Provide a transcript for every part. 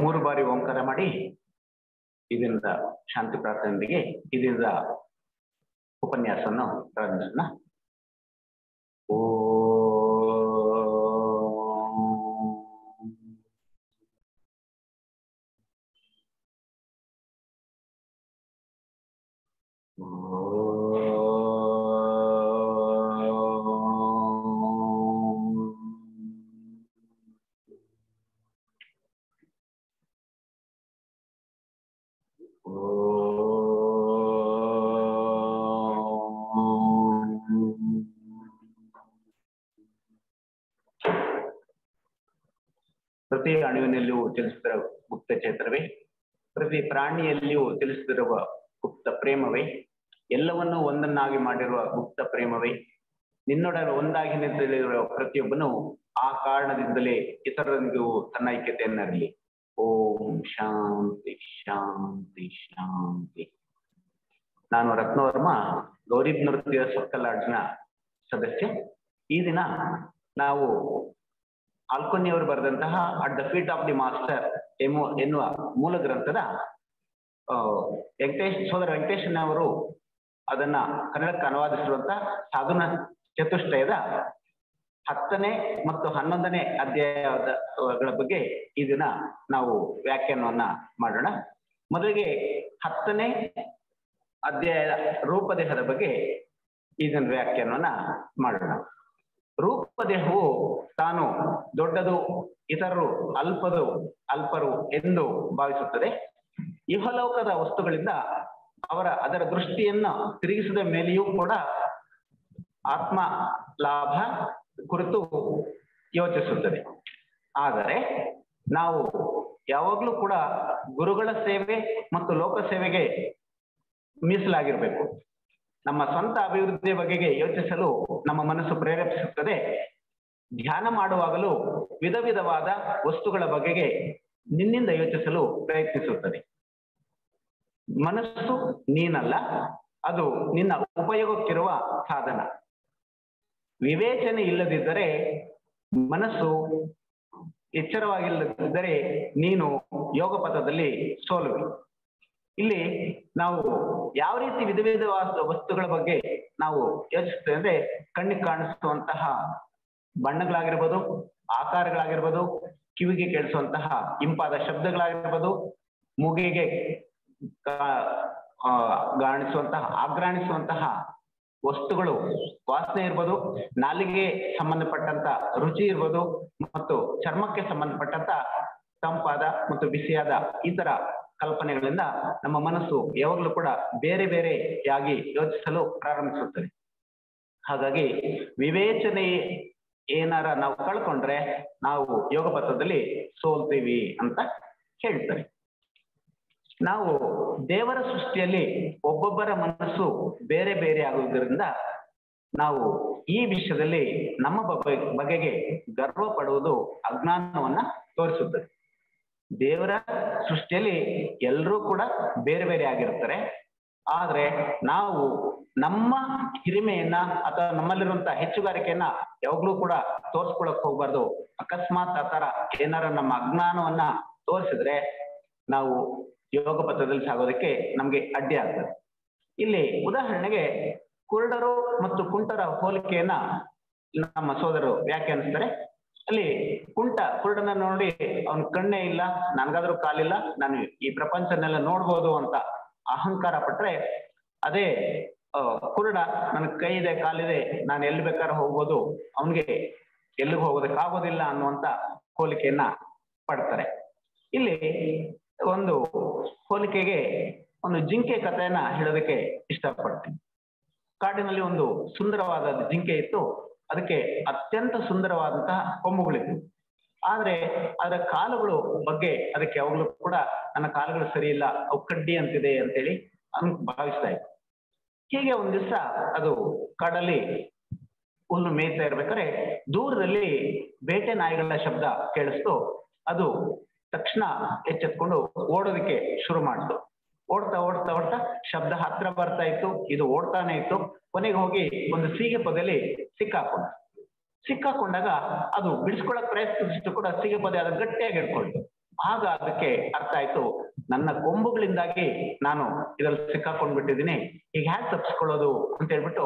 ಮೂರು ಬಾರಿ ಓಂಕಾರ ಮಾಡಿ ಇದರಿಂದ ಶಾಂತಿ ಪ್ರಾರ್ಥನೆಯೊಂದಿಗೆ ಇದರಿಂದ ಉಪನ್ಯಾಸವನ್ನು ಪ್ರಾರಂಭಿಸೋಣ. ಪ್ರತಿ ಅಣುವಿನಲ್ಲಿಯೂ ತಿಳಿಸಿದ ಗುಪ್ತ ಚೇತನವೇ, ಪ್ರತಿ ಪ್ರಾಣಿಯಲ್ಲಿಯೂ ತಿಳಿಸಿದಿರುವ ಗುಪ್ತ ಪ್ರೇಮವೇ, ಎಲ್ಲವನ್ನೂ ಒಂದನ್ನಾಗಿ ಮಾಡಿರುವ ಗುಪ್ತ ಪ್ರೇಮವೇ, ನಿನ್ನೊಡನೆ ಒಂದಾಗಿ ನಿಂತಿರುವ ಪ್ರತಿಯೊಬ್ಬನು ಆ ಕಾರಣದಿಂದಲೇ ಇತರರಿಗೂ ತನ್ನ ಐಕ್ಯತೆಯನ್ನರಲಿ. ಓಂ ಶಾಂತಿ ಶಾಂತಿ ಶಾಂತಿ. ನಾನು ರತ್ನವರ್ಮ, ಗೌರೀಬ್ ನೃತ್ಯ ಸರ್ಕಲ್ ಲಾಡ್ಜ್ನ ಸದಸ್ಯ. ಈ ದಿನ ನಾವು ಆಲ್ಕೊನಿಯವರು ಬರೆದಂತಹ at the feet of the master ಎನ್ನುವ ಮೂಲ ಗ್ರಂಥದ ಸೋದರ ವೆಂಕಟೇಶನವರು ಅದನ್ನ ಕನ್ನಡಕ್ಕೆ ಅನುವಾದಿಸಿರುವಂತಹ ಸಾಧನ ಚತುಷ್ಟಯದ 10ನೇ ಮತ್ತು 11ನೇ ಅಧ್ಯಾಯಗಳ ಬಗ್ಗೆ ಈ ದಿನ ನಾವು ವ್ಯಾಖ್ಯಾನವನ್ನ ಮಾಡೋಣ. ಮೊದಲಿಗೆ 10ನೇ ಅಧ್ಯಾಯದ ರೂಪದೇಹದ ಬಗ್ಗೆ ಈ ದಿನ ವ್ಯಾಖ್ಯಾನವನ್ನ ಮಾಡೋಣ. ರೂಪದೇಹವು ತಾನು ದೊಡ್ಡದು, ಇತರರು ಅಲ್ಪರು ಎಂದು ಭಾವಿಸುತ್ತದೆ. ಇಹಲೋಕದ ವಸ್ತುಗಳಿಂದ ಅದರ ದೃಷ್ಟಿಯನ್ನ ತಿರುಗಿಸಿದ ಮೇಲೆಯೂ ಕೂಡ ಆತ್ಮ ಲಾಭ ಕುರಿತು ಯೋಚಿಸುತ್ತದೆ. ಆದರೆ ನಾವು ಯಾವಾಗಲೂ ಕೂಡ ಗುರುಗಳ ಸೇವೆ ಮತ್ತು ಲೋಕ ಸೇವೆಗೆ ಮೀಸಲಾಗಿರ್ಬೇಕು. ನಮ್ಮ ಸ್ವಂತ ಅಭಿವೃದ್ಧಿಯ ಬಗೆಗೆ ಯೋಚಿಸಲು ನಮ್ಮ ಮನಸ್ಸು ಪ್ರೇರೇಪಿಸುತ್ತದೆ. ಧ್ಯಾನ ಮಾಡುವಾಗಲೂ ವಿಧ ವಿಧವಾದ ವಸ್ತುಗಳ ಬಗೆಗೆ ನಿನ್ನಿಂದ ಯೋಚಿಸಲು ಪ್ರಯತ್ನಿಸುತ್ತದೆ. ಮನಸ್ಸು ನೀನಲ್ಲ, ಅದು ನಿನ್ನ ಉಪಯೋಗಕ್ಕಿರುವ ಸಾಧನ. ವಿವೇಚನೆ ಇಲ್ಲದಿದ್ದರೆ ಮನಸ್ಸು ಎಚ್ಚರವಾಗಿಲ್ಲದಿದ್ದರೆ ನೀನು ಯೋಗ ಪಥದಲ್ಲಿ ಸೋಲುವೆ. ಇಲ್ಲಿ ನಾವು ಯಾವ ರೀತಿ ವಿಧ ವಿಧವಾದ ವಸ್ತುಗಳ ಬಗ್ಗೆ ನಾವು ಯೋಚಿಸ್ತೇವೆ ಅಂದ್ರೆ, ಕಣ್ಣಿಗೆ ಕಾಣಿಸುವಂತಹ ಬಣ್ಣಗಳಾಗಿರ್ಬೋದು, ಆಕಾರಗಳಾಗಿರ್ಬೋದು, ಕಿವಿಗೆ ಕೇಳಿಸುವಂತಹ ಇಂಪಾದ ಶಬ್ದಗಳಾಗಿರ್ಬೋದು, ಮೂಗಿಗೆ ಆಘ್ರಾಣಿಸುವಂತಹ ವಸ್ತುಗಳು ವಾಸನೆ ಇರ್ಬೋದು, ನಾಲಿಗೆ ಸಂಬಂಧಪಟ್ಟಂತ ರುಚಿ ಇರ್ಬೋದು, ಮತ್ತು ಚರ್ಮಕ್ಕೆ ಸಂಬಂಧಪಟ್ಟಂತ ತಂಪಾದ ಮತ್ತು ಬಿಸಿಯಾದ ಈ ತರ ಕಲ್ಪನೆಗಳಿಂದ ನಮ್ಮ ಮನಸ್ಸು ಯಾವಾಗಲೂ ಕೂಡ ಬೇರೆ ಬೇರೆಯಾಗಿ ಯೋಚಿಸಲು ಪ್ರಾರಂಭಿಸುತ್ತದೆ. ಹಾಗಾಗಿ ವಿವೇಚನೆ ಏನಾರ ನಾವು ಕಳ್ಕೊಂಡ್ರೆ ನಾವು ಯೋಗ ಪಥದಲ್ಲಿ ಸೋಲ್ತೀವಿ ಅಂತ ಹೇಳ್ತಾರೆ. ನಾವು ದೇವರ ಸೃಷ್ಟಿಯಲ್ಲಿ ಒಬ್ಬೊಬ್ಬರ ಮನಸ್ಸು ಬೇರೆ ಬೇರೆ ಆಗುವುದರಿಂದ ನಾವು ಈ ವಿಷಯದಲ್ಲಿ ನಮ್ಮ ಬಗೆಗೆ ಗರ್ವ ಪಡುವುದು ಅಜ್ಞಾನವನ್ನ ತೋರಿಸುತ್ತದೆ. ದೇವರ ಸೃಷ್ಟಿಯಲ್ಲಿ ಎಲ್ಲರೂ ಕೂಡ ಬೇರೆ ಬೇರೆ ಆಗಿರ್ತಾರೆ. ಆದ್ರೆ ನಾವು ನಮ್ಮ ಹಿರಿಮೆಯನ್ನ ಅಥವಾ ನಮ್ಮಲ್ಲಿರುವಂತಹ ಹೆಚ್ಚುಗಾರಿಕೆಯನ್ನ ಯಾವಾಗ್ಲೂ ಕೂಡ ತೋರ್ಸ್ಕೊಳಕ್ ಹೋಗ್ಬಾರ್ದು. ಅಕಸ್ಮಾತ್ ಆ ತರ ಏನಾರ ನಮ್ಮ ಅಜ್ಞಾನವನ್ನ ತೋರಿಸಿದ್ರೆ ನಾವು ಯೋಗ ಪಥದಲ್ಲಿ ಸಾಗೋದಕ್ಕೆ ನಮ್ಗೆ ಅಡ್ಡಿ ಆಗ್ತದೆ. ಇಲ್ಲಿ ಉದಾಹರಣೆಗೆ ಕುರುಡರು ಮತ್ತು ಕುಂಟರ ಹೋಲಿಕೆಯನ್ನ ನಮ್ಮ ಸೋದರರು ವ್ಯಾಖ್ಯಾನಿಸ್ತಾರೆ. ಅಲ್ಲಿ ಕುರುಡನ ನೋಡಿ ಅವನ್ ಕಣ್ಣೇ ಇಲ್ಲ, ನನ್ಗಾದ್ರೂ ಕಾಲಿಲ್ಲ, ನಾನು ಈ ಪ್ರಪಂಚನೆಲ್ಲ ನೋಡ್ಬೋದು ಅಂತ ಅಹಂಕಾರ ಪಟ್ರೆ, ಅದೇ ಕುರುಡ ನನ್ ಕೈ ಇದೆ, ಕಾಲಿದೆ, ನಾನು ಎಲ್ಲಿ ಬೇಕಾದ್ರೂ ಹೋಗ್ಬೋದು, ಅವನ್ಗೆ ಎಲ್ಲಿಗೂ ಹೋಗೋದಕ್ಕಾಗೋದಿಲ್ಲ ಅನ್ನುವಂತ ಹೋಲಿಕೆಯನ್ನ ಪಡ್ತಾರೆ. ಇಲ್ಲಿ ಒಂದು ಹೋಲಿಕೆಗೆ ಒಂದು ಜಿಂಕೆ ಕಥೆಯನ್ನ ಹೇಳೋದಕ್ಕೆ ಇಷ್ಟಪಡ್ತೀನಿ. ಕಾಡಿನಲ್ಲಿ ಒಂದು ಸುಂದರವಾದ ಜಿಂಕೆ ಇತ್ತು. ಅದಕ್ಕೆ ಅತ್ಯಂತ ಸುಂದರವಾದಂತಹ ಕೊಂಬುಗಳಿತ್ತು. ಆದ್ರೆ ಅದರ ಕಾಲುಗಳು ಬಗ್ಗೆ ಅದಕ್ಕೆ ಯಾವಾಗಲೂ ಕೂಡ ನನ್ನ ಕಾಲುಗಳು ಸರಿ ಇಲ್ಲ, ಅವು ಕಡ್ಡಿ ಅಂತಿದೆ ಅಂತೇಳಿ ಭಾವಿಸ್ತಾ ಇತ್ತು. ಹೀಗೆ ಒಂದ್ ದಿವಸ ಅದು ಕಾಡಲ್ಲಿ ಹುಲ್ಲು ಮೇಯ್ತಾ ಇರ್ಬೇಕಾದ್ರೆ ದೂರದಲ್ಲಿ ಬೇಟೆ ನಾಯಿಗಳ ಶಬ್ದ ಕೇಳಿಸ್ತು. ಅದು ತಕ್ಷಣ ಎಚ್ಚೆತ್ಕೊಂಡು ಓಡೋದಕ್ಕೆ ಶುರು ಮಾಡ್ತು. ಓಡ್ತಾ ಓಡ್ತಾ ಓಡ್ತಾ ಶಬ್ದ ಹತ್ರ ಬರ್ತಾ ಇತ್ತು, ಇದು ಓಡ್ತಾನೆ ಇತ್ತು. ಕೊನೆಗೆ ಹೋಗಿ ಒಂದು ಸೀಗೆ ಪೊದೆಯಲ್ಲಿ ಸಿಕ್ಕಾಕೊಂಡು ಸಿಕ್ಕಾಕೊಂಡಾಗ ಅದು ಬಿಡಿಸ್ಕೊಳಕ್ ಪ್ರಯತ್ನಿಸಿದ್ರು ಕೂಡ ಸಿಗಪದೆ ಅದು ಗಟ್ಟಿಯಾಗಿ ಹಿಡ್ಕೊಳ್ತು. ಆಗ ಅದಕ್ಕೆ ಅರ್ಥ ಆಯ್ತು, ನನ್ನ ಕೊಂಬುಗಳಿಂದಾಗಿ ನಾನು ಇದ್ರಲ್ಲಿ ಸಿಕ್ಕಾಕೊಂಡ್ಬಿಟ್ಟಿದ್ದೀನಿ, ಈಗ ಹ್ಯಾಕ್ ತಪ್ಪಿಸ್ಕೊಳ್ಳೋದು ಅಂತ ಹೇಳ್ಬಿಟ್ಟು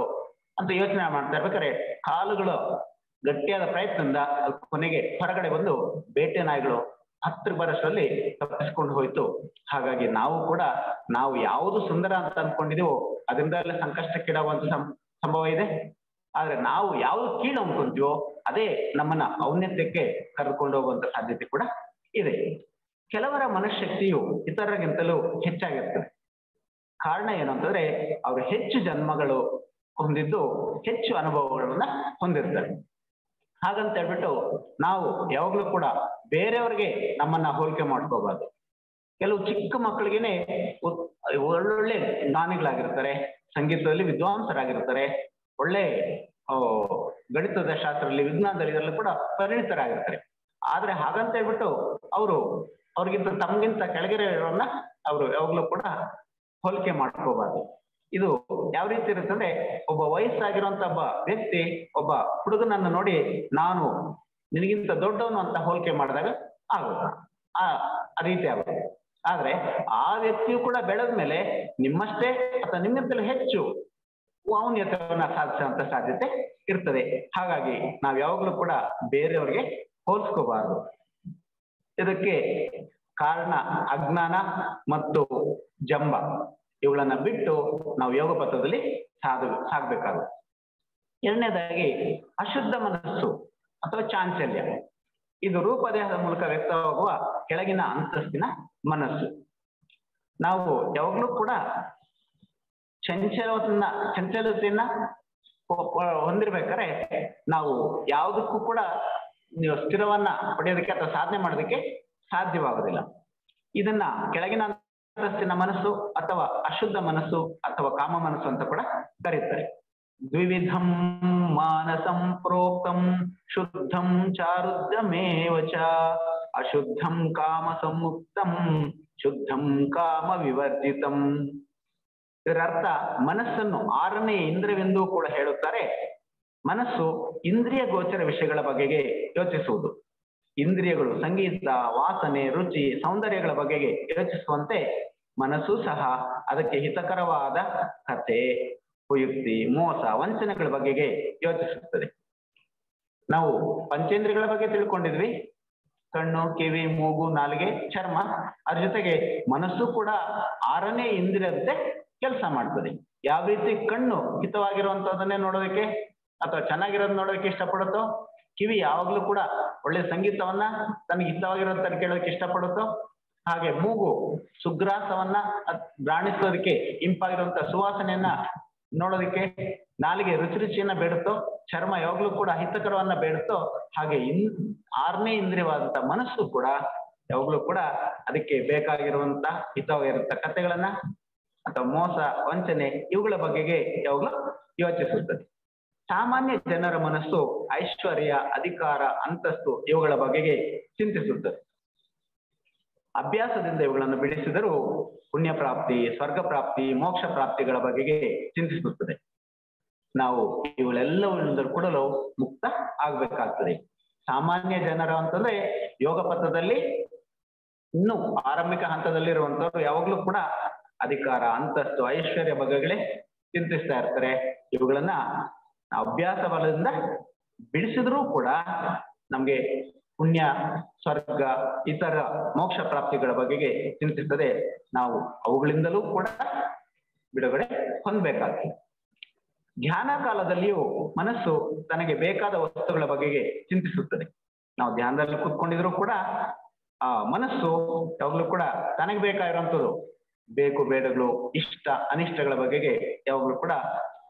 ಅಂತ ಯೋಚನೆ ಮಾಡ್ತಾ ಇರ್ಬೇಕಾದ್ರೆ ಕಾಲುಗಳು ಗಟ್ಟಿಯಾದ ಪ್ರಯತ್ನದಿಂದ ಕೊನೆಗೆ ಹೊರಗಡೆ ಬಂದು ಬೇಟೆ ನಾಯಿಗಳು ಹತ್ರ ಬರೋಷ್ಟರಲ್ಲಿ ತಪ್ಪಿಸ್ಕೊಂಡು ಹೋಯ್ತು. ಹಾಗಾಗಿ ನಾವು ಕೂಡ ನಾವು ಯಾವುದು ಸುಂದರ ಅಂತ ಅನ್ಕೊಂಡಿದೀವೋ ಅದರಿಂದಲೇ ಸಂಕಷ್ಟಕ್ಕೀಡಾಗುವಂತ ಸಂಭವ ಇದೆ. ಆದ್ರೆ ನಾವು ಯಾವ್ದು ಕೀಳು ಅನ್ಕೊಂತೀವೋ ಅದೇ ನಮ್ಮನ್ನ ಔನ್ನತ್ಯಕ್ಕೆ ಕರೆದುಕೊಂಡು ಹೋಗುವಂತ ಸಾಧ್ಯತೆ ಕೂಡ ಇದೆ. ಕೆಲವರ ಮನಃಶಕ್ತಿಯು ಇತರರಿಗಿಂತಲೂ ಹೆಚ್ಚಾಗಿರ್ತದೆ. ಕಾರಣ ಏನು ಅಂತಂದ್ರೆ ಅವರು ಹೆಚ್ಚು ಜನ್ಮಗಳು ಹೊಂದಿದ್ದು ಹೆಚ್ಚು ಅನುಭವಗಳನ್ನ ಹೊಂದಿರ್ತಾರೆ. ಹಾಗಂತ ಹೇಳ್ಬಿಟ್ಟು ನಾವು ಯಾವಾಗ್ಲೂ ಕೂಡ ಬೇರೆಯವ್ರಿಗೆ ನಮ್ಮನ್ನ ಹೋಲಿಕೆ ಮಾಡ್ಕೋಬಾರ್ದು. ಕೆಲವು ಚಿಕ್ಕ ಮಕ್ಕಳಿಗೆನೆ ಒಳ್ಳೊಳ್ಳೆ ಜ್ಞಾನಿಗಳಾಗಿರ್ತಾರೆ, ಸಂಗೀತದಲ್ಲಿ ವಿದ್ವಾಂಸರಾಗಿರ್ತಾರೆ, ಒಳ್ಳೆ ಗಣಿತದ ಶಾಸ್ತ್ರದಲ್ಲಿ ವಿಜ್ಞಾನದಲ್ಲಿ ಇದರಲ್ಲೂ ಕೂಡ ಪರಿಣಿತರಾಗಿರ್ತಾರೆ. ಆದ್ರೆ ಹಾಗಂತ ಹೇಳ್ಬಿಟ್ಟು ಅವ್ರಿಗಿಂತ ತಮ್ಗಿಂತ ಕೆಳಗಡೆ ಇರೋನ್ನ ಅವರು ಯಾವಾಗ್ಲೂ ಕೂಡ ಹೋಲಿಕೆ ಮಾಡ್ಕೋಬಾರ್ದು. ಇದು ಯಾವ ರೀತಿ ಇರುತ್ತೆ ಅಂದ್ರೆ, ಒಬ್ಬ ವಯಸ್ಸಾಗಿರುವಂತ ಒಬ್ಬ ವ್ಯಕ್ತಿ ಒಬ್ಬ ಹುಡುಗನನ್ನು ನೋಡಿ ನಾನು ನಿನಗಿಂತ ದೊಡ್ಡವನು ಅಂತ ಹೋಲಿಕೆ ಮಾಡಿದಾಗ ಆಗುತ್ತೆ, ಆ ರೀತಿ ಆಗುತ್ತೆ. ಆದ್ರೆ ಆ ವ್ಯಕ್ತಿಯು ಕೂಡ ಬೆಳೆದ ಮೇಲೆ ನಿಮ್ಮಷ್ಟೇ ಅಥವಾ ನಿಮ್ಗಿಂತಲೂ ಹೆಚ್ಚು ಔನ್ನತ್ಯವನ್ನ ಸಾಧಿಸುವಂತ ಸಾಧ್ಯತೆ ಇರ್ತದೆ. ಹಾಗಾಗಿ ನಾವ್ ಯಾವಾಗ್ಲೂ ಕೂಡ ಬೇರೆಯವ್ರಿಗೆ ಹೋಲಿಸ್ಕೋಬಾರ್ದು. ಇದಕ್ಕೆ ಕಾರಣ ಅಜ್ಞಾನ ಮತ್ತು ಜಂಬ, ಇವುಗಳನ್ನ ಬಿಟ್ಟು ನಾವು ಯೋಗ ಪಥದಲ್ಲಿ ಸಾಗಬೇಕಾಗುತ್ತೆ. ಎರಡನೇದಾಗಿ ಅಶುದ್ಧ ಮನಸ್ಸು ಅಥವಾ ಚಾಂಚಲ್ಯ. ಇದು ರೂಪದೇಹದ ಮೂಲಕ ವ್ಯಕ್ತವಾಗುವ ಕೆಳಗಿನ ಅಂತಸ್ತಿನ ಮನಸ್ಸು. ನಾವು ಯಾವಾಗ್ಲೂ ಕೂಡ ಚಂಚಲತೆಯನ್ನ ಹೊಂದಿರ್ಬೇಕಾದ್ರೆ ನಾವು ಯಾವುದಕ್ಕೂ ಕೂಡ ಸ್ಥಿರವನ್ನ ಪಡೆಯೋದಕ್ಕೆ ಅಥವಾ ಸಾಧನೆ ಮಾಡೋದಕ್ಕೆ ಸಾಧ್ಯವಾಗುದಿಲ್ಲ. ಇದನ್ನ ಕೆಳಗಿನ ಅಂತಸ್ತಿನ ಮನಸ್ಸು ಅಥವಾ ಅಶುದ್ಧ ಮನಸ್ಸು ಅಥವಾ ಕಾಮ ಮನಸ್ಸು ಅಂತ ಕೂಡ ಕರೀತಾರೆ. ದ್ವಿವಿಧಂ ಮಾನಸಂ ಪ್ರೋಕ್ತಂ ಶುದ್ಧಂ ಚಾರುದ್ಯಮೇವ ಚ ಅಶುದ್ಧಂ ಕಾಮ ಸಂಯುಕ್ತಂ ಶುದ್ಧಂ ಕಾಮ ವಿವರ್ಜಿತಂ. ಇದರರ್ಥ ಮನಸ್ಸನ್ನು 6ನೇ ಇಂದ್ರಿಯವೆಂದು ಕೂಡ ಹೇಳುತ್ತಾರೆ. ಮನಸ್ಸು ಇಂದ್ರಿಯ ಗೋಚರ ವಿಷಯಗಳ ಬಗೆಗೆ ಯೋಚಿಸುವುದು. ಇಂದ್ರಿಯಗಳು ಸಂಗೀತ, ವಾಸನೆ, ರುಚಿ, ಸೌಂದರ್ಯಗಳ ಬಗೆಗೆ ಯೋಚಿಸುವಂತೆ ಮನಸ್ಸು ಸಹ ಅದಕ್ಕೆ ಹಿತಕರವಾದ ಕಥೆ, ಕುಯುಕ್ತಿ, ಮೋಸ, ವಂಚನೆಗಳ ಬಗೆಗೆ ಯೋಚಿಸುತ್ತದೆ. ನಾವು ಪಂಚೇಂದ್ರಿಯಗಳ ಬಗ್ಗೆ ತಿಳ್ಕೊಂಡಿದ್ವಿ, ಕಣ್ಣು, ಕಿವಿ, ಮೂಗು, ನಾಲಿಗೆ, ಚರ್ಮ. ಅದ್ರ ಜೊತೆಗೆ ಮನಸ್ಸು ಕೂಡ 6ನೇ ಇಂದ್ರಿಯದಂತೆ ಕೆಲಸ ಮಾಡ್ತದೆ. ಯಾವ ರೀತಿ ಕಣ್ಣು ಹಿತವಾಗಿರುವಂತದನ್ನೇ ನೋಡೋದಕ್ಕೆ ಅಥವಾ ಚೆನ್ನಾಗಿರೋದ್ ನೋಡೋದಕ್ಕೆ ಇಷ್ಟಪಡುತ್ತೋ, ಕಿವಿ ಯಾವಾಗ್ಲೂ ಕೂಡ ಒಳ್ಳೆ ಸಂಗೀತವನ್ನ ತನಗೆ ಹಿತವಾಗಿರೋದನ್ನ ಕೇಳೋದಕ್ಕೆ ಇಷ್ಟಪಡುತ್ತೋ, ಹಾಗೆ ಮೂಗು ಸುಗ್ರಾಸವನ್ನ ಬ್ರಾಣಿಸೋದಕ್ಕೆ ಇಂಪಾಗಿರುವಂತ ಸುವಾಸನೆಯನ್ನ ನೋಡೋದಕ್ಕೆ, ನಾಲಿಗೆ ರುಚಿ ರುಚಿಯನ್ನ ಬೇಡುತ್ತೋ, ಚರ್ಮ ಯಾವಾಗ್ಲೂ ಕೂಡ ಹಿತಕರವನ್ನ ಬೇಡುತ್ತೋ, ಹಾಗೆ 6ನೇ ಇಂದ್ರಿಯವಾದಂತ ಮನಸ್ಸು ಕೂಡ ಯಾವಾಗ್ಲೂ ಕೂಡ ಅದಕ್ಕೆ ಬೇಕಾಗಿರುವಂತ ಹಿತವಾಗಿರುವಂತ ಕಥೆಗಳನ್ನ ಅಥವಾ ಮೋಸ, ವಂಚನೆ ಇವುಗಳ ಬಗೆಗೆ ಯಾವಾಗ್ಲೂ ಯೋಚಿಸುತ್ತದೆ. ಸಾಮಾನ್ಯ ಜನರ ಮನಸ್ಸು ಐಶ್ವರ್ಯ, ಅಧಿಕಾರ, ಅಂತಸ್ತು ಇವುಗಳ ಬಗೆಗೆ ಚಿಂತಿಸುತ್ತದೆ. ಅಭ್ಯಾಸದಿಂದ ಇವುಗಳನ್ನು ಬಿಡಿಸಿದರೂ ಪುಣ್ಯ ಪ್ರಾಪ್ತಿ, ಸ್ವರ್ಗ ಪ್ರಾಪ್ತಿ, ಮೋಕ್ಷ ಪ್ರಾಪ್ತಿಗಳ ಬಗೆಗೆ ಚಿಂತಿಸುತ್ತದೆ. ನಾವು ಇವುಗಳೆಲ್ಲವೂ ಕೂಡಲು ಮುಕ್ತ ಆಗ್ಬೇಕಾಗ್ತದೆ. ಸಾಮಾನ್ಯ ಜನರ ಅಂತಂದ್ರೆ ಯೋಗ ಪಥದಲ್ಲಿ ಇನ್ನು ಆರಂಭಿಕ ಹಂತದಲ್ಲಿರುವಂತವ್ರು ಯಾವಾಗ್ಲೂ ಕೂಡ ಅಧಿಕಾರ, ಅಂತಸ್ತು, ಐಶ್ವರ್ಯ ಬಗೆಗಳೇ ಚಿಂತಿಸ್ತಾ ಇರ್ತಾರೆ. ಇವುಗಳನ್ನ ಅಭ್ಯಾಸ ಬಲದಿಂದ ಬಿಡಿಸಿದ್ರೂ ಕೂಡ ನಮ್ಗೆ ಪುಣ್ಯ, ಸ್ವರ್ಗ, ಇತರ ಮೋಕ್ಷ ಪ್ರಾಪ್ತಿಗಳ ಬಗೆಗೆ ಚಿಂತಿಸದೆ ನಾವು ಅವುಗಳಿಂದಲೂ ಕೂಡ ಬಿಡುಗಡೆ ಹೊಂದಬೇಕಾಗ್ತದೆ. ಧ್ಯಾನ ಕಾಲದಲ್ಲಿಯೂ ಮನಸ್ಸು ತನಗೆ ಬೇಕಾದ ವಸ್ತುಗಳ ಬಗೆಗೆ ಚಿಂತಿಸುತ್ತದೆ. ನಾವು ಧ್ಯಾನದಲ್ಲಿ ಕೂತ್ಕೊಂಡಿದ್ರು ಕೂಡ ಆ ಮನಸ್ಸು ಯಾವಾಗ್ಲೂ ಕೂಡ ತನಗೆ ಬೇಕಾಗಿರುವಂಥದ್ದು, ಬೇಕು ಬೇಡಗಳು, ಇಷ್ಟ ಅನಿಷ್ಟಗಳ ಬಗೆಗೆ ಯಾವಾಗ್ಲೂ ಕೂಡ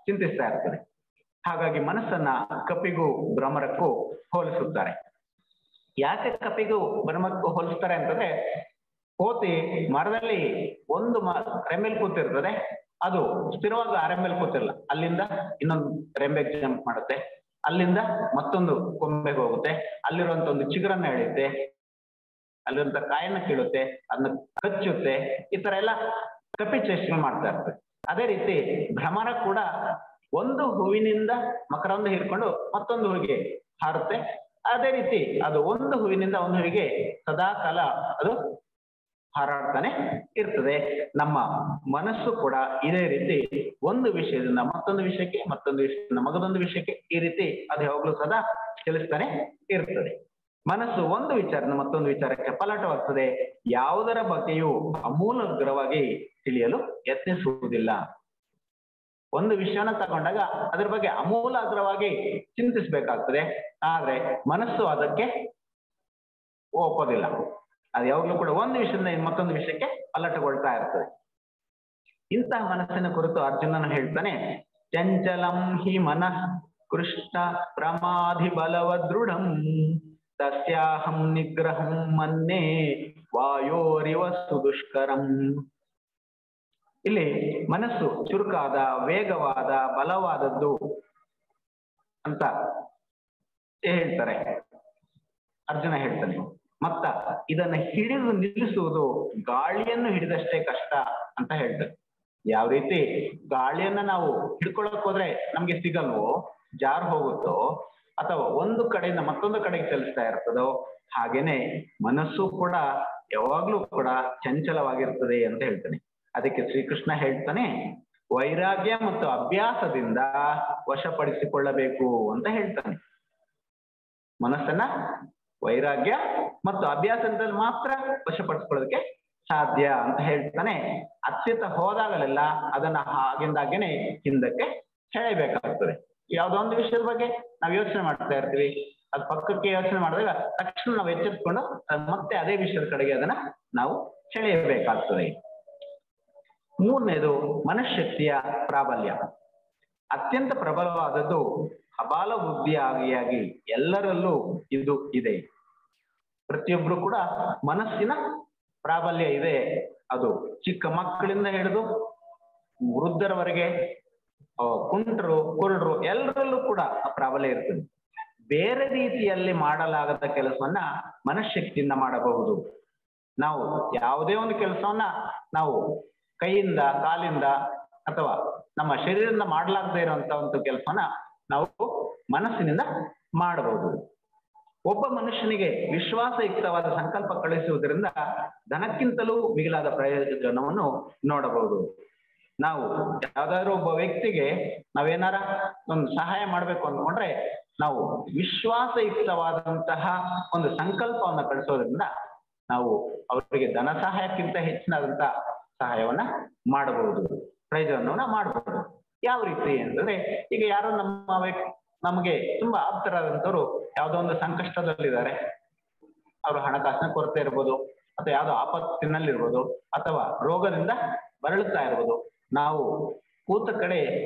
ಚಿಂತಿಸ್ತಾ ಇರ್ತದೆ. ಹಾಗಾಗಿ ಮನಸ್ಸನ್ನ ಕಪಿಗೂ ಭ್ರಮರಕ್ಕೂ ಹೋಲಿಸುತ್ತಾರೆ. ಯಾಕೆ ಕಪಿಗೂ ಭ್ರಮರಕ್ಕೂ ಹೋಲಿಸ್ತಾರೆ ಅಂತಂದ್ರೆ, ಕೋತಿ ಮರದಲ್ಲಿ ಒಂದು ರೆಂಬೆಲ್ ಕೂತಿರ್ತದೆ, ಅದು ಸ್ಥಿರವಾಗಿ ಆ ರೆಂಬೆಲ್ ಕೂತಿರಲ್ಲ, ಅಲ್ಲಿಂದ ಇನ್ನೊಂದು ರೆಂಬೆಗೆ ಜಂಪ್ ಮಾಡುತ್ತೆ, ಅಲ್ಲಿಂದ ಮತ್ತೊಂದು ಕೊಂಬೆಗೆ ಹೋಗುತ್ತೆ, ಅಲ್ಲಿರುವಂತ ಒಂದು ಚಿಗುರನ್ನ ಎಳೆಯುತ್ತೆ, ಅಲ್ಲಿರುವಂತ ಕಾಯನ್ನ ಕೀಳುತ್ತೆ, ಅದನ್ನ ಕಚ್ಚುತ್ತೆ. ಈ ತರ ಎಲ್ಲ ಕಪಿ ಚೇಷ್ಟೆ ಮಾಡ್ತಾ ಇರ್ತದೆ. ಅದೇ ರೀತಿ ಭ್ರಮರ ಕೂಡ ಒಂದು ಹೂವಿನಿಂದ ಮಕರಂದ ಹೀರ್ಕೊಂಡು ಮತ್ತೊಂದು ಹೂವಿಗೆ ಹಾರುತ್ತೆ. ಅದೇ ರೀತಿ ಅದು ಒಂದು ಹೂವಿನಿಂದ ಒಂದು ಹೂವಿಗೆ ಸದಾ ಕಾಲ ಅದು ಹಾರಾಡ್ತಾನೆ ಇರ್ತದೆ. ನಮ್ಮ ಮನಸ್ಸು ಕೂಡ ಇದೇ ರೀತಿ ಒಂದು ವಿಷಯದಿಂದ ಮತ್ತೊಂದು ವಿಷಯಕ್ಕೆ, ಮತ್ತೊಂದು ವಿಷಯದಿಂದ ಮಗದೊಂದು ವಿಷಯಕ್ಕೆ, ಈ ರೀತಿ ಅದು ಯಾವಾಗಲೂ ಸದಾ ಚಲಿಸ್ತಾನೆ ಇರ್ತದೆ. ಮನಸ್ಸು ಒಂದು ವಿಚಾರದಿಂದ ಮತ್ತೊಂದು ವಿಚಾರಕ್ಕೆ ಪಲಾಟವಾಗ್ತದೆ. ಯಾವುದರ ಬಗ್ಗೆಯೂ ಅಮೂಲಾಗ್ರವಾಗಿ ತಿಳಿಯಲು ಯತ್ನಿಸುವುದಿಲ್ಲ. ಒಂದು ವಿಷಯನ ತಗೊಂಡಾಗ ಅದ್ರ ಬಗ್ಗೆ ಅಮೂಲಾಗ್ರವಾಗಿ ಚಿಂತಿಸ್ಬೇಕಾಗ್ತದೆ. ಆದ್ರೆ ಮನಸ್ಸು ಅದಕ್ಕೆ ಒಪ್ಪೋದಿಲ್ಲ. ಅದು ಯಾವಾಗ್ಲೂ ಕೂಡ ಒಂದು ವಿಷಯದಿಂದ ಮತ್ತೊಂದು ವಿಷಯಕ್ಕೆ ಪಲ್ಲಟಗೊಳ್ತಾ ಇರ್ತದೆ. ಇಂತಹ ಮನಸ್ಸಿನ ಕುರಿತು ಅರ್ಜುನನು ಹೇಳ್ತಾನೆ, ಚಂಚಲಂ ಹಿ ಮನಃ ಕೃಷ್ಣ ಪ್ರಮಾಧಿ ಬಲವ ದೃಢಂ ತಸ್ಯಾಹಂ ನಿಗ್ರಹಂ ಮನ್ನೆ ವಾಯೋರಿವ ಸುದುಷ್ಕರಂ. ಇಲ್ಲಿ ಮನಸ್ಸು ಚುರುಕಾದ, ವೇಗವಾದ, ಬಲವಾದದ್ದು ಅಂತ ಹೇಳ್ತಾರೆ. ಅರ್ಜುನ ಹೇಳ್ತಾನೆ, ಮತ್ತ ಇದನ್ನ ಹಿಡಿದು ನಿಲ್ಲಿಸುವುದು ಗಾಳಿಯನ್ನು ಹಿಡಿದಷ್ಟೇ ಕಷ್ಟ ಅಂತ ಹೇಳ್ತಾರೆ. ಯಾವ ರೀತಿ ಗಾಳಿಯನ್ನ ನಾವು ಹಿಡ್ಕೊಳಕ್ ಹೋದ್ರೆ ನಮ್ಗೆ ಸಿಗಲ್ವೋ, ಜಾರ್ ಹೋಗುತ್ತೋ, ಅಥವಾ ಒಂದು ಕಡೆಯಿಂದ ಮತ್ತೊಂದು ಕಡೆಗೆ ಚಲಿಸ್ತಾ ಇರ್ತದೋ, ಹಾಗೇನೆ ಮನಸ್ಸು ಕೂಡ ಯಾವಾಗ್ಲೂ ಕೂಡ ಚಂಚಲವಾಗಿರ್ತದೆ ಅಂತ ಹೇಳ್ತಾನೆ. ಅದಕ್ಕೆ ಶ್ರೀಕೃಷ್ಣ ಹೇಳ್ತಾನೆ, ವೈರಾಗ್ಯ ಮತ್ತು ಅಭ್ಯಾಸದಿಂದ ವಶಪಡಿಸಿಕೊಳ್ಳಬೇಕು ಅಂತ ಹೇಳ್ತಾನೆ. ಮನಸ್ಸನ್ನ ವೈರಾಗ್ಯ ಮತ್ತು ಅಭ್ಯಾಸದಲ್ಲಿ ಮಾತ್ರ ವಶಪಡಿಸ್ಕೊಳ್ಳೋದಕ್ಕೆ ಸಾಧ್ಯ ಅಂತ ಹೇಳ್ತಾನೆ. ಅತ್ಯಂತ ಹೋದಾಗಲೆಲ್ಲ ಅದನ್ನ ಆಗಿಂದಾಗೇನೆ ಹಿಂದಕ್ಕೆ ಸೆಳೆಯಬೇಕಾಗ್ತದೆ. ಯಾವ್ದೋ ಒಂದು ವಿಷಯದ ಬಗ್ಗೆ ನಾವು ಯೋಚನೆ ಮಾಡ್ತಾ ಇರ್ತೀವಿ, ಅದ್ ಪಕ್ಕಕ್ಕೆ ಯೋಚನೆ ಮಾಡಿದಾಗ ತಕ್ಷಣ ನಾವು ಎಚ್ಚರಿಸ್ಕೊಂಡು ಮತ್ತೆ ಅದೇ ವಿಷಯದ ಕಡೆಗೆ ಅದನ್ನ ನಾವು ಸೆಳೆಯಬೇಕಾಗ್ತದೆ. ಮೂರನೇದು ಮನಃಶಕ್ತಿಯ ಪ್ರಾಬಲ್ಯ. ಅತ್ಯಂತ ಪ್ರಬಲವಾದದ್ದು ಅಬಾಲ ಬುದ್ಧಿಯಾಗಿ ಎಲ್ಲರಲ್ಲೂ ಇದು ಇದೆ. ಪ್ರತಿಯೊಬ್ರು ಕೂಡ ಮನಸ್ಸಿನ ಪ್ರಾಬಲ್ಯ ಇದೆ. ಅದು ಚಿಕ್ಕ ಮಕ್ಕಳಿಂದ ಹಿಡಿದು ವೃದ್ಧರವರೆಗೆ, ಕುಂಟರು, ಕುರುಡರು, ಎಲ್ಲರಲ್ಲೂ ಕೂಡ ಪ್ರಾಬಲ್ಯ ಇರ್ತದೆ. ಬೇರೆ ರೀತಿಯಲ್ಲಿ ಮಾಡಲಾಗದ ಕೆಲಸವನ್ನ ಮನಃಶಕ್ತಿಯಿಂದ ಮಾಡಬಹುದು. ನಾವು ಯಾವುದೇ ಒಂದು ಕೆಲಸವನ್ನ ನಾವು ಕೈಯಿಂದ, ಕಾಲಿಂದ ಅಥವಾ ನಮ್ಮ ಶರೀರದಿಂದ ಮಾಡಲಾಗದೇ ಇರುವಂತ ಒಂದು ಕೆಲಸವನ್ನ ನಾವು ಮನಸ್ಸಿನಿಂದ ಮಾಡಬಹುದು. ಒಬ್ಬ ಮನುಷ್ಯನಿಗೆ ವಿಶ್ವಾಸಯುಕ್ತವಾದ ಸಂಕಲ್ಪ ಕಳಿಸುವುದರಿಂದ ಧನಕ್ಕಿಂತಲೂ ಮಿಗಿಲಾದ ಪ್ರಯೋಜನವನ್ನು ನೋಡಬಹುದು. ನಾವು ಯಾವ್ದಾದ್ರು ಒಬ್ಬ ವ್ಯಕ್ತಿಗೆ ನಾವೇನಾರ ಒಂದು ಸಹಾಯ ಮಾಡ್ಬೇಕು ಅಂದ್ಕೊಂಡ್ರೆ ನಾವು ವಿಶ್ವಾಸಯುಕ್ತವಾದಂತಹ ಒಂದು ಸಂಕಲ್ಪವನ್ನ ಕಳಿಸೋದ್ರಿಂದ ನಾವು ಅವರಿಗೆ ಧನ ಸಹಾಯಕ್ಕಿಂತ ಹೆಚ್ಚಿನದಂತಹ ಸಹಾಯವನ್ನ ಮಾಡಬಹುದು, ಪ್ರಯೋಜನವನ್ನ ಮಾಡಬಹುದು. ಯಾವ ರೀತಿ ಅಂತಂದ್ರೆ, ಈಗ ಯಾರೋ ನಮಗೆ ತುಂಬಾ ಆಪ್ತರಾದಂಥವ್ರು ಯಾವುದೋ ಒಂದು ಸಂಕಷ್ಟದಲ್ಲಿದ್ದಾರೆ, ಅವರು ಹಣಕಾಸಿನ ಕೊರತೆ ಇರ್ಬೋದು, ಅಥವಾ ಯಾವುದೋ ಆಪತ್ತಿನಲ್ಲಿರ್ಬೋದು, ಅಥವಾ ರೋಗದಿಂದ ಬಳಲುತ್ತಾ ಇರ್ಬೋದು. ನಾವು ಕೂತ ಕಡೆ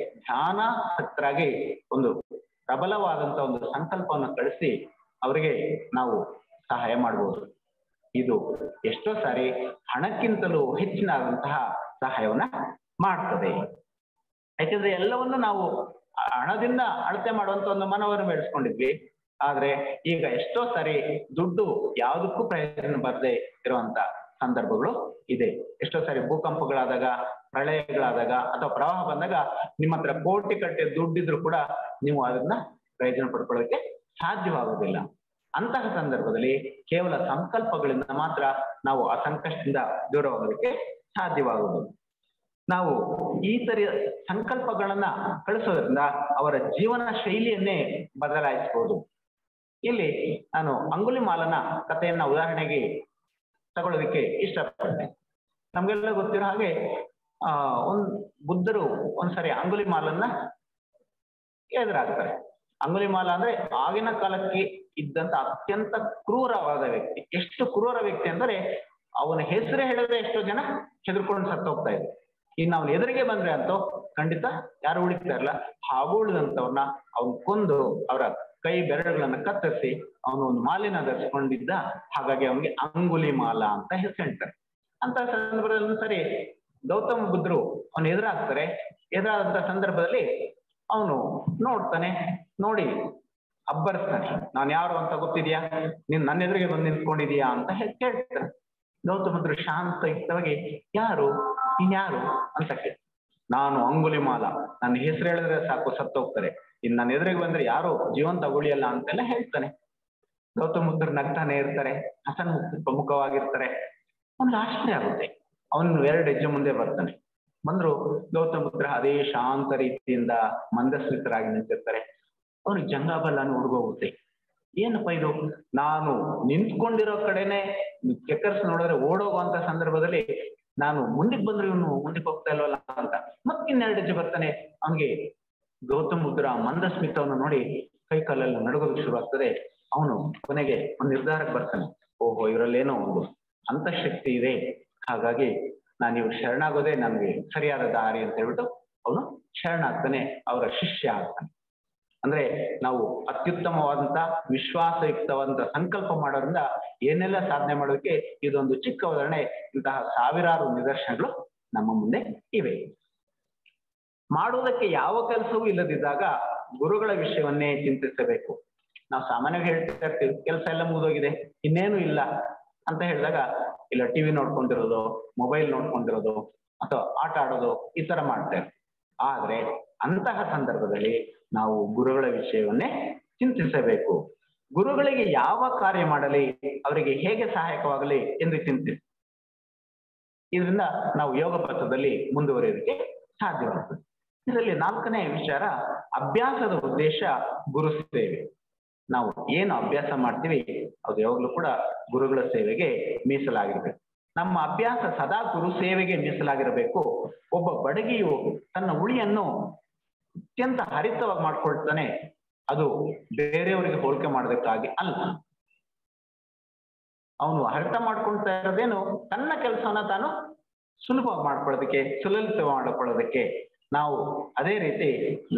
ಧ್ಯಾನಾಸಕ್ತರಾಗಿ ಒಂದು ಪ್ರಬಲವಾದಂತ ಒಂದು ಸಂಕಲ್ಪವನ್ನು ಕಳಿಸಿ ಅವರಿಗೆ ನಾವು ಸಹಾಯ ಮಾಡಬಹುದು. ಇದು ಎಷ್ಟೋ ಸಾರಿ ಹಣಕ್ಕಿಂತಲೂ ಹೆಚ್ಚಿನದಂತಹ ಸಹಾಯವನ್ನ ಮಾಡ್ತದೆ. ಯಾಕಂದ್ರೆ ಎಲ್ಲವನ್ನು ನಾವು ಹಣದಿಂದ ಅಳತೆ ಮಾಡುವಂತ ಒಂದು ಮನವನ್ನು ಬೆಳೆಸ್ಕೊಂಡಿದ್ವಿ. ಆದ್ರೆ ಈಗ ಎಷ್ಟೋ ಸಾರಿ ದುಡ್ಡು ಯಾವುದಕ್ಕೂ ಪ್ರಯೋಜನ ಬರದೆ ಇರುವಂತ ಸಂದರ್ಭಗಳು ಇದೆ. ಎಷ್ಟೋ ಸಾರಿ ಭೂಕಂಪಗಳಾದಾಗ, ಪ್ರಳಯಗಳಾದಾಗ ಅಥವಾ ಪ್ರವಾಹ ಬಂದಾಗ ನಿಮ್ಮ ಹತ್ರ ಕೋಟಿ ಕಟ್ಟೆ ದುಡ್ಡಿದ್ರು ಕೂಡ ನೀವು ಅದನ್ನ ಪ್ರಯೋಜನ ಪಡ್ಕೊಳ್ಳೋಕೆ ಸಾಧ್ಯವಾಗುವುದಿಲ್ಲ. ಅಂತಹ ಸಂದರ್ಭದಲ್ಲಿ ಕೇವಲ ಸಂಕಲ್ಪಗಳಿಂದ ಮಾತ್ರ ನಾವು ಆ ಸಂಕಷ್ಟದಿಂದ ದೂರವಾಗೋದಕ್ಕೆ ಸಾಧ್ಯವಾಗುವುದು. ನಾವು ಈ ತರ ಸಂಕಲ್ಪಗಳನ್ನ ಕಳಿಸೋದ್ರಿಂದ ಅವರ ಜೀವನ ಶೈಲಿಯನ್ನೇ ಬದಲಾಯಿಸಬಹುದು. ಇಲ್ಲಿ ನಾನು ಅಂಗುಲಿಮಾಲನ ಕಥೆಯನ್ನ ಉದಾಹರಣೆಗೆ ತಗೊಳ್ಳೋದಕ್ಕೆ ಇಷ್ಟಪಡ್ತೇನೆ. ನಮ್ಗೆಲ್ಲ ಗೊತ್ತಿರೋ ಹಾಗೆ ಬುದ್ಧರು ಒಂದ್ಸರಿ ಅಂಗುಲಿಮಾಲನ್ನ ಎದುರಾಗ್ತಾರೆ. ಅಂಗುಲಿಮಾಲ ಅಂದ್ರೆ ಆಗಿನ ಕಾಲಕ್ಕೆ ಇದ್ದಂತ ಅತ್ಯಂತ ಕ್ರೂರವಾದ ವ್ಯಕ್ತಿ. ಎಷ್ಟು ಕ್ರೂರ ವ್ಯಕ್ತಿ ಅಂದ್ರೆ ಅವನ ಹೆಸರು ಹೇಳಿದ್ರೆ ಎಷ್ಟೋ ಜನ ಹೆದರ್ಕೊಂಡು ಸತ್ತೋಗ್ತಾ ಇದ್ರು. ಇನ್ನು ಅವನ ಎದುರಿಗೆ ಬಂದ್ರೆ ಅಂತೂ ಖಂಡಿತ ಯಾರು ಉಳಿತಾ ಇರಲ್ಲ. ಹಾಗೂ ಉಳಿದಂತವ್ರನ್ನ ಅವನ್ ಕೊಂದು ಅವರ ಕೈ ಬೆರಳುಗಳನ್ನ ಕತ್ತರಿಸಿ ಅವನು ಒಂದು ಮಾಲಿನ ಧರಿಸ್ಕೊಂಡಿದ್ದ. ಹಾಗಾಗಿ ಅವನಿಗೆ ಅಂಗುಲಿಮಾಲ ಅಂತ ಹೆಸರು ಹೇಳ್ತಾರೆ. ಅಂತ ಸಂದರ್ಭದಲ್ಲಿ ಸರಿ ಗೌತಮ ಬುದ್ಧರು ಅವನು ಎದುರಾಗ್ತಾರೆ. ಎದುರಾದಂತ ಸಂದರ್ಭದಲ್ಲಿ ಅವನು ನೋಡ್ತಾನೆ, ನೋಡಿ ಅಬ್ಬರಿಸ್ತಾನೆ, ನಾನು ಯಾರು ಅಂತ ಗೊತ್ತಿದ್ಯಾ, ನೀನ್ ನನ್ನ ಎದುರಿಗೆ ಬಂದು ನಿಂತ್ಕೊಂಡಿದೀಯಾ ಅಂತ ಹೇಳ್ತಾನೆ. ಗೌತಮ ಬುದ್ಧರು ಶಾಂತಯುಕ್ತವಾಗಿ ಯಾರು, ಇನ್ಯಾರು ಅಂತ ಕೇಳಿ ನಾನು ಅಂಗುಲಿಮಾಲ, ನನ್ನ ಹೆಸರು ಹೇಳಿದ್ರೆ ಸಾಕು ಸತ್ತೋಗ್ತಾರೆ, ಇನ್ನು ನನ್ನ ಎದುರಿಗೆ ಬಂದ್ರೆ ಯಾರು ಜೀವಂತ ಉಳಿಯಲ್ಲ ಅಂತೆಲ್ಲ ಹೇಳ್ತಾನೆ. ಗೌತಮ ಬುದ್ಧರು ನಗ್ತಾನೆ ಇರ್ತಾರೆ, ಹಸನ್ಮುಖವಾಗಿರ್ತಾರೆ. ಒಂದು ಆಶ್ಚರ್ಯ ಆಗುತ್ತೆ. ಅವನು 2 ಹೆಜ್ಜೆ ಮುಂದೆ ಬರ್ತಾನೆ. ಬಂದ್ರು ಗೌತಮ ಬುದ್ಧರ ಅದೇ ಶಾಂತ ರೀತಿಯಿಂದ ಮಂದಸ್ಮಿತರಾಗಿ ನಿಂತಿರ್ತಾರೆ. ಅವ್ರಿಗೆ ಜಂಗಾಬಲನ್ನು ಹುಡುಗೋಗುತ್ತೆ. ಏನಪ್ಪ ಇದು, ನಾನು ನಿಂತ್ಕೊಂಡಿರೋ ಕಡೆನೆ ಚೆಕ್ಕರ್ಸ್ ನೋಡಿದ್ರೆ ಓಡೋಗುವಂತ ಸಂದರ್ಭದಲ್ಲಿ ನಾನು ಮುಂದಕ್ಕೆ ಬಂದ್ರೆ ಇವನು ಮುಂದಕ್ಕೆ ಹೋಗ್ತಾ ಇಲ್ವಲ್ಲ ಅಂತ ಮತ್ತಿನ್ನೆರಡು ಹೆಜ್ಜೆ ಬರ್ತಾನೆ. ಅವನಿಗೆ ಗೌತಮ ಬುದ್ಧರ ಮಂದಸ್ಮಿತವನ್ನು ನೋಡಿ ಕೈ ಕಾಲೆಲ್ಲ ನಡುಗೋದಕ್ಕೆ ಶುರು ಆಗ್ತದೆ. ಅವನು ಕೊನೆಗೆ ಒಂದು ನಿರ್ಧಾರಕ್ಕೆ ಬರ್ತಾನೆ. ಓಹೋ, ಇವರಲ್ಲೇನೋ ಒಂದು ಅಂತಃಶಕ್ತಿ ಇದೆ, ಹಾಗಾಗಿ ನಾನು ಇವ್ರು ಶರಣಾಗೋದೇ ನನ್ಗೆ ಸರಿಯಾದ ದಾರಿ ಅಂತ ಹೇಳ್ಬಿಟ್ಟು ಅವನು ಶರಣಾಗ್ತಾನೆ, ಅವರ ಶಿಷ್ಯ ಆಗ್ತಾನೆ. ಅಂದ್ರೆ ನಾವು ಅತ್ಯುತ್ತಮವಾದಂತ ವಿಶ್ವಾಸಯುಕ್ತವಾದಂತ ಸಂಕಲ್ಪ ಮಾಡೋದ್ರಿಂದ ಏನೆಲ್ಲ ಸಾಧನೆ ಮಾಡೋದಕ್ಕೆ ಇದೊಂದು ಚಿಕ್ಕ ಉದಾಹರಣೆ. ಇಂತಹ ಸಾವಿರಾರು ನಿದರ್ಶನಗಳು ನಮ್ಮ ಮುಂದೆ ಇವೆ. ಮಾಡುವುದಕ್ಕೆ ಯಾವ ಕೆಲಸವೂ ಇಲ್ಲದಿದ್ದಾಗ ಗುರುಗಳ ವಿಷಯವನ್ನೇ ಚಿಂತಿಸಬೇಕು. ನಾವು ಸಾಮಾನ್ಯವಾಗಿ ಹೇಳ್ತಾ ಇರ್ತೀವಿ, ಕೆಲಸ ಎಲ್ಲ ಮುಗಿದೋಗಿದೆ ಇನ್ನೇನು ಇಲ್ಲ ಅಂತ ಹೇಳಿದಾಗ ಇಲ್ಲ ಟಿವಿ ನೋಡ್ಕೊಂಡಿರೋದು, ಮೊಬೈಲ್ ನೋಡ್ಕೊಂಡಿರೋದು ಅಥವಾ ಆಟ ಆಡೋದು ಈ ತರ ಮಾಡ್ತೇವೆ. ಆದ್ರೆ ಅಂತಹ ಸಂದರ್ಭದಲ್ಲಿ ನಾವು ಗುರುಗಳ ವಿಷಯವನ್ನೇ ಚಿಂತಿಸಬೇಕು. ಗುರುಗಳಿಗೆ ಯಾವ ಕಾರ್ಯ ಮಾಡಲಿ, ಅವರಿಗೆ ಹೇಗೆ ಸಹಾಯಕವಾಗಲಿ ಎಂದು ಚಿಂತಿಸಿ. ಇದರಿಂದ ನಾವು ಯೋಗ ಪಥದಲ್ಲಿ ಮುಂದುವರಿಯೋದಕ್ಕೆ ಸಾಧ್ಯವಾಗ್ತದೆ. ಇದರಲ್ಲಿ 4ನೇ ವಿಚಾರ, ಅಭ್ಯಾಸದ ಉದ್ದೇಶ ಗುರು ಸೇವೆ. ನಾವು ಏನು ಅಭ್ಯಾಸ ಮಾಡ್ತೀವಿ ಅದು ಯಾವಾಗಲೂ ಕೂಡ ಗುರುಗಳ ಸೇವೆಗೆ ಮೀಸಲಾಗಿರ್ಬೇಕು. ನಮ್ಮ ಅಭ್ಯಾಸ ಸದಾ ಗುರು ಸೇವೆಗೆ ಮೀಸಲಾಗಿರಬೇಕು. ಒಬ್ಬ ಬಡಗಿಯು ತನ್ನ ಉಳಿಯನ್ನು ಅತ್ಯಂತ ಹರಿತವಾಗಿ ಮಾಡ್ಕೊಳ್ತಾನೆ, ಅದು ಬೇರೆಯವರಿಗೆ ಹೋಲಿಕೆ ಮಾಡೋದಕ್ಕಾಗಿ ಅಲ್ಲ. ಅವನು ಹರಿತ ಮಾಡ್ಕೊಳ್ತಾ ಇರೋದೇನು ತನ್ನ ಕೆಲಸವನ್ನ ತಾನು ಸುಲಭವಾಗಿ ಮಾಡ್ಕೊಳ್ಳೋದಕ್ಕೆ, ಸುಲಲಿತ ಮಾಡ್ಕೊಳ್ಳೋದಕ್ಕೆ. ನಾವು ಅದೇ ರೀತಿ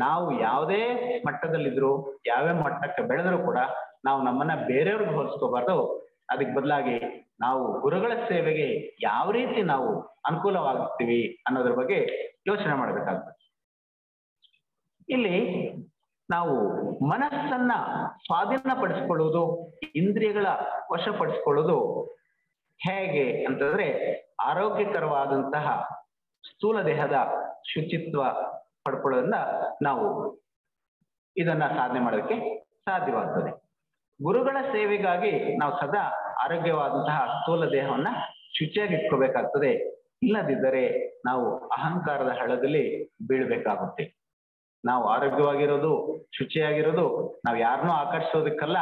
ನಾವು ಯಾವುದೇ ಮಟ್ಟದಲ್ಲಿದ್ರು, ಯಾವ್ಯಾವ ಮಟ್ಟಕ್ಕೆ ಬೆಳೆದ್ರು ಕೂಡ ನಾವು ನಮ್ಮನ್ನ ಬೇರೆಯವ್ರಿಗೆ ಹೋಲಿಸ್ಕೋಬಾರ್ದು. ಅದಕ್ಕೆ ಬದಲಾಗಿ ನಾವು ಗುರುಗಳ ಸೇವೆಗೆ ಯಾವ ರೀತಿ ನಾವು ಅನುಕೂಲವಾಗ್ತೀವಿ ಅನ್ನೋದ್ರ ಬಗ್ಗೆ ಯೋಚನೆ ಮಾಡಬೇಕಾಗ್ತದೆ. ಇಲ್ಲಿ ನಾವು ಮನಸ್ಸನ್ನ ಸ್ವಾಧೀನಪಡಿಸ್ಕೊಳ್ಳುವುದು, ಇಂದ್ರಿಯಗಳ ವಶಪಡಿಸ್ಕೊಳ್ಳೋದು ಹೇಗೆ ಅಂತಂದ್ರೆ ಆರೋಗ್ಯಕರವಾದಂತಹ ಸ್ಥೂಲ ದೇಹದ ಶುಚಿತ್ವ ಪಡ್ಕೊಳ್ಳೋದ್ರಿಂದ ನಾವು ಇದನ್ನ ಸಾಧನೆ ಮಾಡೋದಕ್ಕೆ ಸಾಧ್ಯವಾಗ್ತದೆ. ಗುರುಗಳ ಸೇವೆಗಾಗಿ ನಾವು ಸದಾ ಆರೋಗ್ಯವಾದಂತಹ ಸ್ಥೂಲ ದೇಹವನ್ನ ಶುಚಿಯಾಗಿ ಇಟ್ಕೋಬೇಕಾಗ್ತದೆ. ಇಲ್ಲದಿದ್ದರೆ ನಾವು ಅಹಂಕಾರದ ಹಳ್ಳದಲ್ಲಿ ಬೀಳ್ಬೇಕಾಗುತ್ತೆ. ನಾವು ಆರೋಗ್ಯವಾಗಿರೋದು, ಶುಚಿಯಾಗಿರೋದು ನಾವು ಯಾರನ್ನೂ ಆಕರ್ಷಿಸೋದಕ್ಕಲ್ಲ,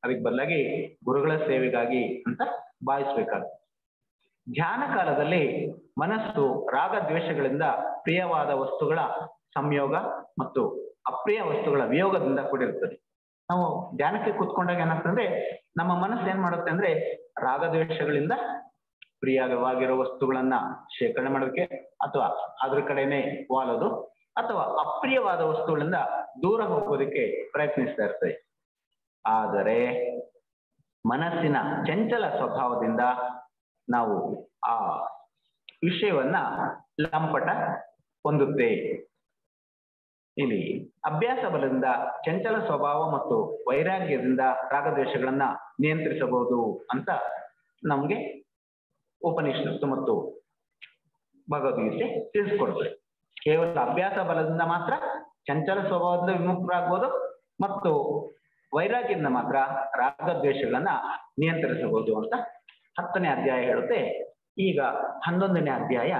ಅದಕ್ಕೆ ಬದಲಾಗಿ ಗುರುಗಳ ಸೇವೆಗಾಗಿ ಅಂತ ಭಾವಿಸ್ಬೇಕಾಗುತ್ತೆ. ಧ್ಯಾನ ಕಾಲದಲ್ಲಿ ಮನಸ್ಸು ರಾಗ ದ್ವೇಷಗಳಿಂದ ಪ್ರಿಯವಾದ ವಸ್ತುಗಳ ಸಂಯೋಗ ಮತ್ತು ಅಪ್ರಿಯ ವಸ್ತುಗಳ ವಿಯೋಗದಿಂದ ಕೂಡಿರುತ್ತದೆ. ನಾವು ಧ್ಯಾನಕ್ಕೆ ಕೂತ್ಕೊಂಡಾಗ ಏನಾಗ್ತಂದ್ರೆ ನಮ್ಮ ಮನಸ್ಸು ಏನ್ ಮಾಡುತ್ತೆ ಅಂದ್ರೆ ರಾಗದ್ವೇಷಗಳಿಂದ ಪ್ರಿಯವಾಗಿರೋ ವಸ್ತುಗಳನ್ನ ಶೇಖರಣೆ ಮಾಡೋದಕ್ಕೆ ಅಥವಾ ಅದ್ರ ಕಡೆನೆ ವಾಲೋದು, ಅಥವಾ ಅಪ್ರಿಯವಾದ ವಸ್ತುಗಳಿಂದ ದೂರ ಹೋಗೋದಕ್ಕೆ ಪ್ರಯತ್ನಿಸ್ತಾ ಇರ್ತದೆ. ಆದರೆ ಮನಸ್ಸಿನ ಚಂಚಲ ಸ್ವಭಾವದಿಂದ ನಾವು ಆ ವಿಷಯವನ್ನ ಲಂಪಟ ಹೊಂದುತ್ತೆ. ಇಲ್ಲಿ ಅಭ್ಯಾಸ ಬಲದಿಂದ ಚಂಚಲ ಸ್ವಭಾವ ಮತ್ತು ವೈರಾಗ್ಯದಿಂದ ರಾಗದ್ವೇಷಗಳನ್ನ ನಿಯಂತ್ರಿಸಬಹುದು ಅಂತ ನಮ್ಗೆ ಉಪನಿಷತ್ತು ಮತ್ತು ಭಗವದ್ಗೀತೆ ತಿಳಿಸ್ಕೊಡ್ತದೆ. ಕೇವಲ ಅಭ್ಯಾಸ ಬಲದಿಂದ ಮಾತ್ರ ಚಂಚಲ ಸ್ವಭಾವದಿಂದ ವಿಮುಕ್ತರಾಗ್ಬೋದು ಮತ್ತು ವೈರಾಗ್ಯದಿಂದ ಮಾತ್ರ ರಾಗದ್ವೇಷಗಳನ್ನ ನಿಯಂತ್ರಿಸಬಹುದು ಅಂತ 10ನೇ ಅಧ್ಯಾಯ ಹೇಳುತ್ತೆ. ಈಗ 11ನೇ ಅಧ್ಯಾಯ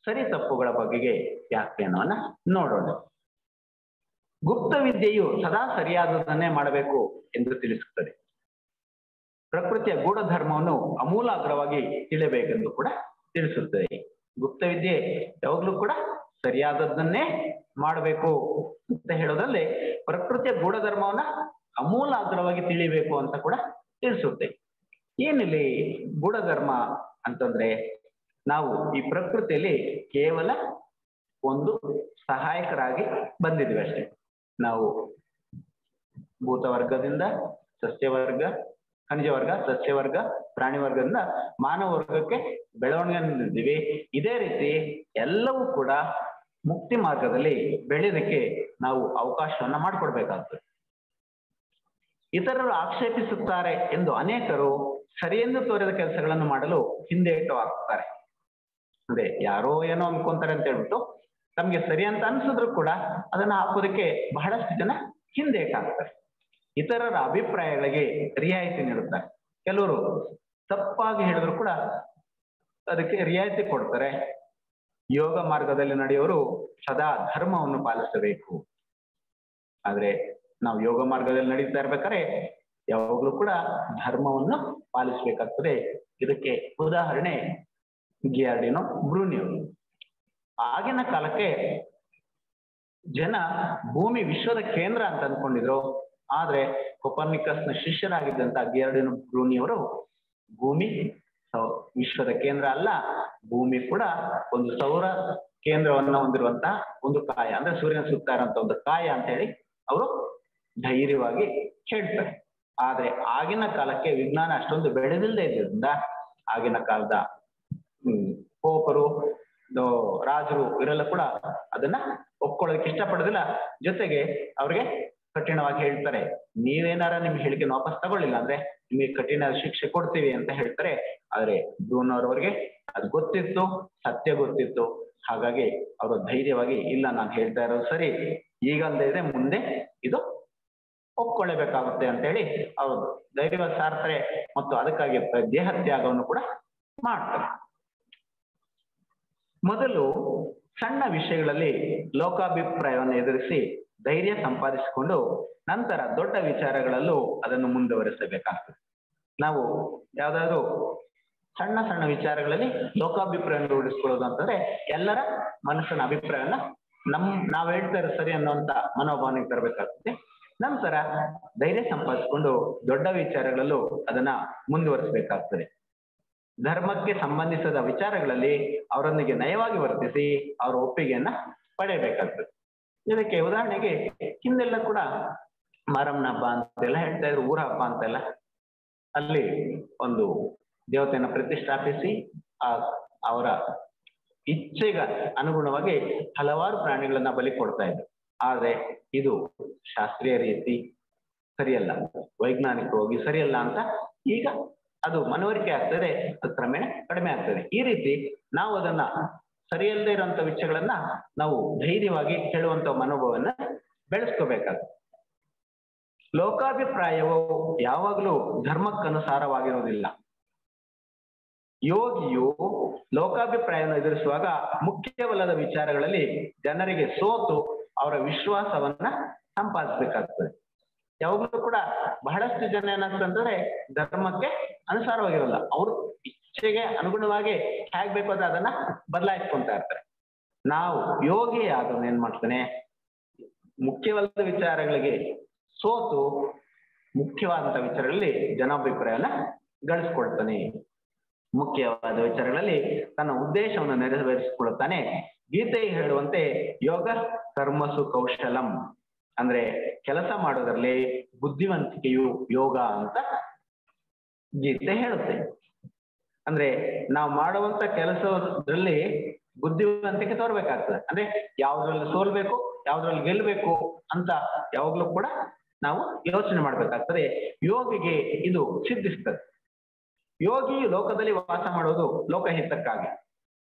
ಸರಿ ತಪ್ಪುಗಳ ಬಗೆಗೆ ವ್ಯಾಖ್ಯಾನವನ್ನ ನೋಡೋಣ. ಗುಪ್ತ ವಿದ್ಯೆಯು ಸದಾ ಸರಿಯಾದದನ್ನೇ ಮಾಡಬೇಕು ಎಂದು ತಿಳಿಸುತ್ತದೆ. ಪ್ರಕೃತಿಯ ಗೂಢಧರ್ಮವನ್ನು ಅಮೂಲಾಗ್ರವಾಗಿ ತಿಳಿಯಬೇಕೆಂದು ಕೂಡ ತಿಳಿಸುತ್ತದೆ. ಗುಪ್ತ ವಿದ್ಯೆ ಯಾವಾಗ್ಲೂ ಕೂಡ ಸರಿಯಾದದ್ದನ್ನೇ ಮಾಡಬೇಕು ಅಂತ ಹೇಳೋದ್ರಲ್ಲಿ ಪ್ರಕೃತಿಯ ಗೂಢಧರ್ಮವನ್ನ ಅಮೂಲಾಗ್ರವಾಗಿ ತಿಳಿಬೇಕು ಅಂತ ಕೂಡ ತಿಳಿಸುತ್ತೆ. ಏನಿಲ್ಲಿ ಗೂಢಧರ್ಮ ಅಂತಂದ್ರೆ ನಾವು ಈ ಪ್ರಕೃತಿಯಲ್ಲಿ ಕೇವಲ ಒಂದು ಸಹಾಯಕರಾಗಿ ಬಂದಿದ್ವಿ ಅಷ್ಟೇ. ನಾವು ಭೂತ ವರ್ಗದಿಂದ ಸಸ್ಯವರ್ಗ, ಖನಿಜ ವರ್ಗ, ಸಸ್ಯವರ್ಗ, ಪ್ರಾಣಿ ವರ್ಗದಿಂದ ಮಾನವ ವರ್ಗಕ್ಕೆ ಬೆಳವಣಿಗೆ ಹೊಂದಿದ್ದೀವಿ. ಇದೇ ರೀತಿ ಎಲ್ಲವೂ ಕೂಡ ಮುಕ್ತಿ ಮಾರ್ಗದಲ್ಲಿ ಬೆಳೆಯೋದಕ್ಕೆ ನಾವು ಅವಕಾಶವನ್ನ ಮಾಡಿಕೊಡ್ಬೇಕಾಗ್ತದೆ. ಇತರರು ಆಕ್ಷೇಪಿಸುತ್ತಾರೆ ಎಂದು ಅನೇಕರು ಸರಿಯೆಂದು ತೋರಿದ ಕೆಲಸಗಳನ್ನು ಮಾಡಲು ಹಿಂದೇಟು ಹಾಕ್ತಾರೆ. ಅಂದ್ರೆ ಯಾರೋ ಏನೋ ಅನ್ಕೊಂತಾರೆ ಅಂತ ಹೇಳ್ಬಿಟ್ಟು ತಮ್ಗೆ ಸರಿ ಅಂತ ಅನ್ಸಿದ್ರು ಕೂಡ ಅದನ್ನ ಹಾಕೋದಕ್ಕೆ ಬಹಳಷ್ಟು ಜನ ಹಿಂದೇಟಾಗ್ತಾರೆ. ಇತರರ ಅಭಿಪ್ರಾಯಗಳಿಗೆ ರಿಯಾಯಿತಿ ನೀಡುತ್ತಾರೆ. ಕೆಲವರು ತಪ್ಪಾಗಿ ಹೇಳಿದ್ರು ಕೂಡ ಅದಕ್ಕೆ ರಿಯಾಯಿತಿ ಕೊಡ್ತಾರೆ. ಯೋಗ ಮಾರ್ಗದಲ್ಲಿ ನಡೆಯೋರು ಸದಾ ಧರ್ಮವನ್ನು ಪಾಲಿಸಬೇಕು. ಆದ್ರೆ ನಾವು ಯೋಗ ಮಾರ್ಗದಲ್ಲಿ ನಡೀತಾ ಇರ್ಬೇಕಾದ್ರೆ ಯಾವಾಗ್ಲೂ ಕೂಡ ಧರ್ಮವನ್ನು ಪಾಲಿಸಬೇಕಾಗ್ತದೆ. ಇದಕ್ಕೆ ಉದಾಹರಣೆ ಗಿಯಾರ್ಡಿನೋ ಬ್ರೂನಿಯೋ. ಆಗಿನ ಕಾಲಕ್ಕೆ ಜನ ಭೂಮಿ ವಿಶ್ವದ ಕೇಂದ್ರ ಅಂತ ಅಂದ್ಕೊಂಡಿದ್ರು. ಆದ್ರೆ ಕೊಪರ್ನಿಕಸ್ನ ಶಿಷ್ಯರಾಗಿದ್ದಂತ ಗಿಯಾರ್ಡಿನೋ ಬ್ರೂನಿಯವರು ಭೂಮಿ ವಿಶ್ವದ ಕೇಂದ್ರ ಅಲ್ಲ, ಭೂಮಿ ಕೂಡ ಒಂದು ಸೌರ ಕೇಂದ್ರವನ್ನ ಹೊಂದಿರುವಂತ ಒಂದು ಕಾಯ, ಅಂದ್ರೆ ಸೂರ್ಯನ ಸುತ್ತ ಇರುವಂತ ಒಂದು ಕಾಯ ಅಂತ ಹೇಳಿ ಅವರು ಧೈರ್ಯವಾಗಿ ಹೇಳ್ತಾರೆ. ಆದ್ರೆ ಆಗಿನ ಕಾಲಕ್ಕೆ ವಿಜ್ಞಾನ ಅಷ್ಟೊಂದು ಬೆಳೆದಿಲ್ಲದೆ ಇದ್ರಿಂದ ಆಗಿನ ಕಾಲದ ಪೋಪರು ರಾಜರು ಇವರೆಲ್ಲ ಕೂಡ ಅದನ್ನ ಒಪ್ಕೊಳ್ಳೋದಕ್ಕೆ ಇಷ್ಟಪಡೋದಿಲ್ಲ. ಜೊತೆಗೆ ಅವ್ರಿಗೆ ಕಠಿಣವಾಗಿ ಹೇಳ್ತಾರೆ, ನೀವೇನಾರ ನಿಮ್ ಹೇಳಿಕೆನ ವಾಪಸ್ ತಗೊಳ್ಳಿಲ್ಲ ಅಂದ್ರೆ ನಿಮಗೆ ಕಠಿಣ ಶಿಕ್ಷೆ ಕೊಡ್ತೀವಿ ಅಂತ ಹೇಳ್ತಾರೆ. ಆದ್ರೆ ಬ್ರೂನೋರವರಿಗೆ ಅದು ಗೊತ್ತಿತ್ತು, ಸತ್ಯ ಗೊತ್ತಿತ್ತು. ಹಾಗಾಗಿ ಅವರು ಧೈರ್ಯವಾಗಿ ಇಲ್ಲ, ನಾನು ಹೇಳ್ತಾ ಇರೋದು ಸರಿ, ಈಗಲ್ದೇ ಇದೆ ಮುಂದೆ ಇದು ಒಪ್ಕೊಳ್ಳೇಬೇಕಾಗುತ್ತೆ ಅಂತ ಹೇಳಿ ಅವರು ಧೈರ್ಯವಾಗಿ ಸಾರ್ತಾರೆ ಮತ್ತು ಅದಕ್ಕಾಗಿ ದೇಹ ತ್ಯಾಗವನ್ನು ಕೂಡ ಮಾಡ್ತಾರೆ. ಮೊದಲು ಸಣ್ಣ ವಿಷಯಗಳಲ್ಲಿ ಲೋಕಾಭಿಪ್ರಾಯವನ್ನು ಎದುರಿಸಿ ಧೈರ್ಯ ಸಂಪಾದಿಸಿಕೊಂಡು ನಂತರ ದೊಡ್ಡ ವಿಚಾರಗಳಲ್ಲೂ ಅದನ್ನು ಮುಂದುವರಿಸಬೇಕಾಗ್ತದೆ. ನಾವು ಯಾವ್ದಾದ್ರು ಸಣ್ಣ ಸಣ್ಣ ವಿಚಾರಗಳಲ್ಲಿ ಲೋಕಾಭಿಪ್ರಾಯವನ್ನು ರೂಢಿಸ್ಕೊಳ್ಳೋದು ಅಂತಂದ್ರೆ ಎಲ್ಲರ ಮನಸ್ಸಿನ ಅಭಿಪ್ರಾಯವನ್ನ ನಾವ್ ಹೇಳ್ತಾ ಇರೋ ಸರಿ ಅನ್ನುವಂತ ಮನೋಭಾವನೆಗೆ ತರಬೇಕಾಗ್ತದೆ. ನಂತರ ಧೈರ್ಯ ಸಂಪಾದಿಸಿಕೊಂಡು ದೊಡ್ಡ ವಿಚಾರಗಳಲ್ಲೂ ಅದನ್ನ ಮುಂದುವರಿಸಬೇಕಾಗ್ತದೆ. ಧರ್ಮಕ್ಕೆ ಸಂಬಂಧಿಸಿದ ವಿಚಾರಗಳಲ್ಲಿ ಅವರೊಂದಿಗೆ ನಯವಾಗಿ ವರ್ತಿಸಿ ಅವರ ಒಪ್ಪಿಗೆಯನ್ನ ಪಡೆಯಬೇಕಾಗ್ತದೆ. ಇದಕ್ಕೆ ಉದಾಹರಣೆಗೆ ಹಿಂದೆಲ್ಲ ಕೂಡ ಮಾರಮ್ಮನ ಹಬ್ಬ ಅಂತೆಲ್ಲ ಹೇಳ್ತಾ ಇದ್ರು, ಊರ ಹಬ್ಬ ಅಂತೆಲ್ಲ. ಅಲ್ಲಿ ಒಂದು ದೇವತೆಯನ್ನ ಪ್ರತಿಷ್ಠಾಪಿಸಿ ಅವರ ಇಚ್ಛೆಗೆ ಅನುಗುಣವಾಗಿ ಹಲವಾರು ಪ್ರಾಣಿಗಳನ್ನ ಬಲಿ ಕೊಡ್ತಾ ಇದ್ರು. ಆದ್ರೆ ಇದು ಶಾಸ್ತ್ರೀಯ ರೀತಿ ಸರಿಯಲ್ಲ, ವೈಜ್ಞಾನಿಕವಾಗಿ ಸರಿಯಲ್ಲ ಅಂತ ಈಗ ಅದು ಮನವರಿಕೆ ಆಗ್ತದೆ, ಅದು ಕ್ರಮೇಣ ಕಡಿಮೆ ಆಗ್ತದೆ. ಈ ರೀತಿ ನಾವು ಅದನ್ನ ಸರಿಯಲ್ಲದೆ ಇರುವಂತ ವಿಷಯಗಳನ್ನ ನಾವು ಧೈರ್ಯವಾಗಿ ಹೇಳುವಂತ ಮನೋಭಾವವನ್ನ ಬೆಳೆಸ್ಕೋಬೇಕಾಗ್ತದೆ. ಲೋಕಾಭಿಪ್ರಾಯವು ಯಾವಾಗಲೂ ಧರ್ಮಕ್ಕನುಸಾರವಾಗಿರುವುದಿಲ್ಲ. ಯೋಗಿಯು ಲೋಕಾಭಿಪ್ರಾಯವನ್ನು ಎದುರಿಸುವಾಗ ಮುಖ್ಯವಲ್ಲದ ವಿಚಾರಗಳಲ್ಲಿ ಜನರಿಗೆ ಸೋತು ಅವರ ವಿಶ್ವಾಸವನ್ನ ಸಂಪಾದಿಸಬೇಕಾಗ್ತದೆ. ಯಾವಾಗಲೂ ಕೂಡ ಬಹಳಷ್ಟು ಜನ ಏನಾಗ್ತಂದ್ರೆ ಧರ್ಮಕ್ಕೆ ಅನುಸಾರವಾಗಿರಲ್ಲ, ಅವ್ರ ಇಚ್ಛೆಗೆ ಅನುಗುಣವಾಗಿ ಹೇಗ್ ಬೇಕು ಅಂತ ಅದನ್ನ ಬದಲಾಯಿಸ್ಕೊಂತ ಇರ್ತಾರೆ. ನಾವು ಯೋಗಿ ಆದವನು ಏನ್ ಮಾಡ್ತಾನೆ, ಮುಖ್ಯವಲ್ಲದ ವಿಚಾರಗಳಿಗೆ ಸೋತು ಮುಖ್ಯವಾದಂತಹ ವಿಚಾರಗಳಲ್ಲಿ ಜನಾಭಿಪ್ರಾಯವನ್ನ ಗಳಿಸ್ಕೊಳ್ತಾನೆ. ಮುಖ್ಯವಾದ ವಿಚಾರಗಳಲ್ಲಿ ತನ್ನ ಉದ್ದೇಶವನ್ನು ನೆರವೇರಿಸಿಕೊಳ್ಳುತ್ತಾನೆ. ಗೀತೆ ಹೇಳುವಂತೆ ಯೋಗ ಕರ್ಮಸು ಕೌಶಲಂ, ಅಂದ್ರೆ ಕೆಲಸ ಮಾಡೋದ್ರಲ್ಲಿ ಬುದ್ಧಿವಂತಿಕೆಯು ಯೋಗ ಅಂತ ಗೀತೆ ಹೇಳುತ್ತೆ. ಅಂದ್ರೆ ನಾವು ಮಾಡುವಂತ ಕೆಲಸದಲ್ಲಿ ಬುದ್ಧಿವಂತಿಕೆ ತೋರ್ಬೇಕಾಗ್ತದೆ. ಅಂದ್ರೆ ಯಾವ್ದ್ರಲ್ಲಿ ಸೋಲ್ಬೇಕು, ಯಾವ್ದ್ರಲ್ಲಿ ಗೆಲ್ಬೇಕು ಅಂತ ಯಾವಾಗ್ಲೂ ಕೂಡ ನಾವು ಯೋಚನೆ ಮಾಡ್ಬೇಕಾಗ್ತದೆ. ಯೋಗಿಗೆ ಇದು ಸಿದ್ಧಿಸ್ತದೆ. ಯೋಗಿ ಲೋಕದಲ್ಲಿ ವಾಸ ಮಾಡೋದು ಲೋಕಹಿತಕ್ಕಾಗಿ.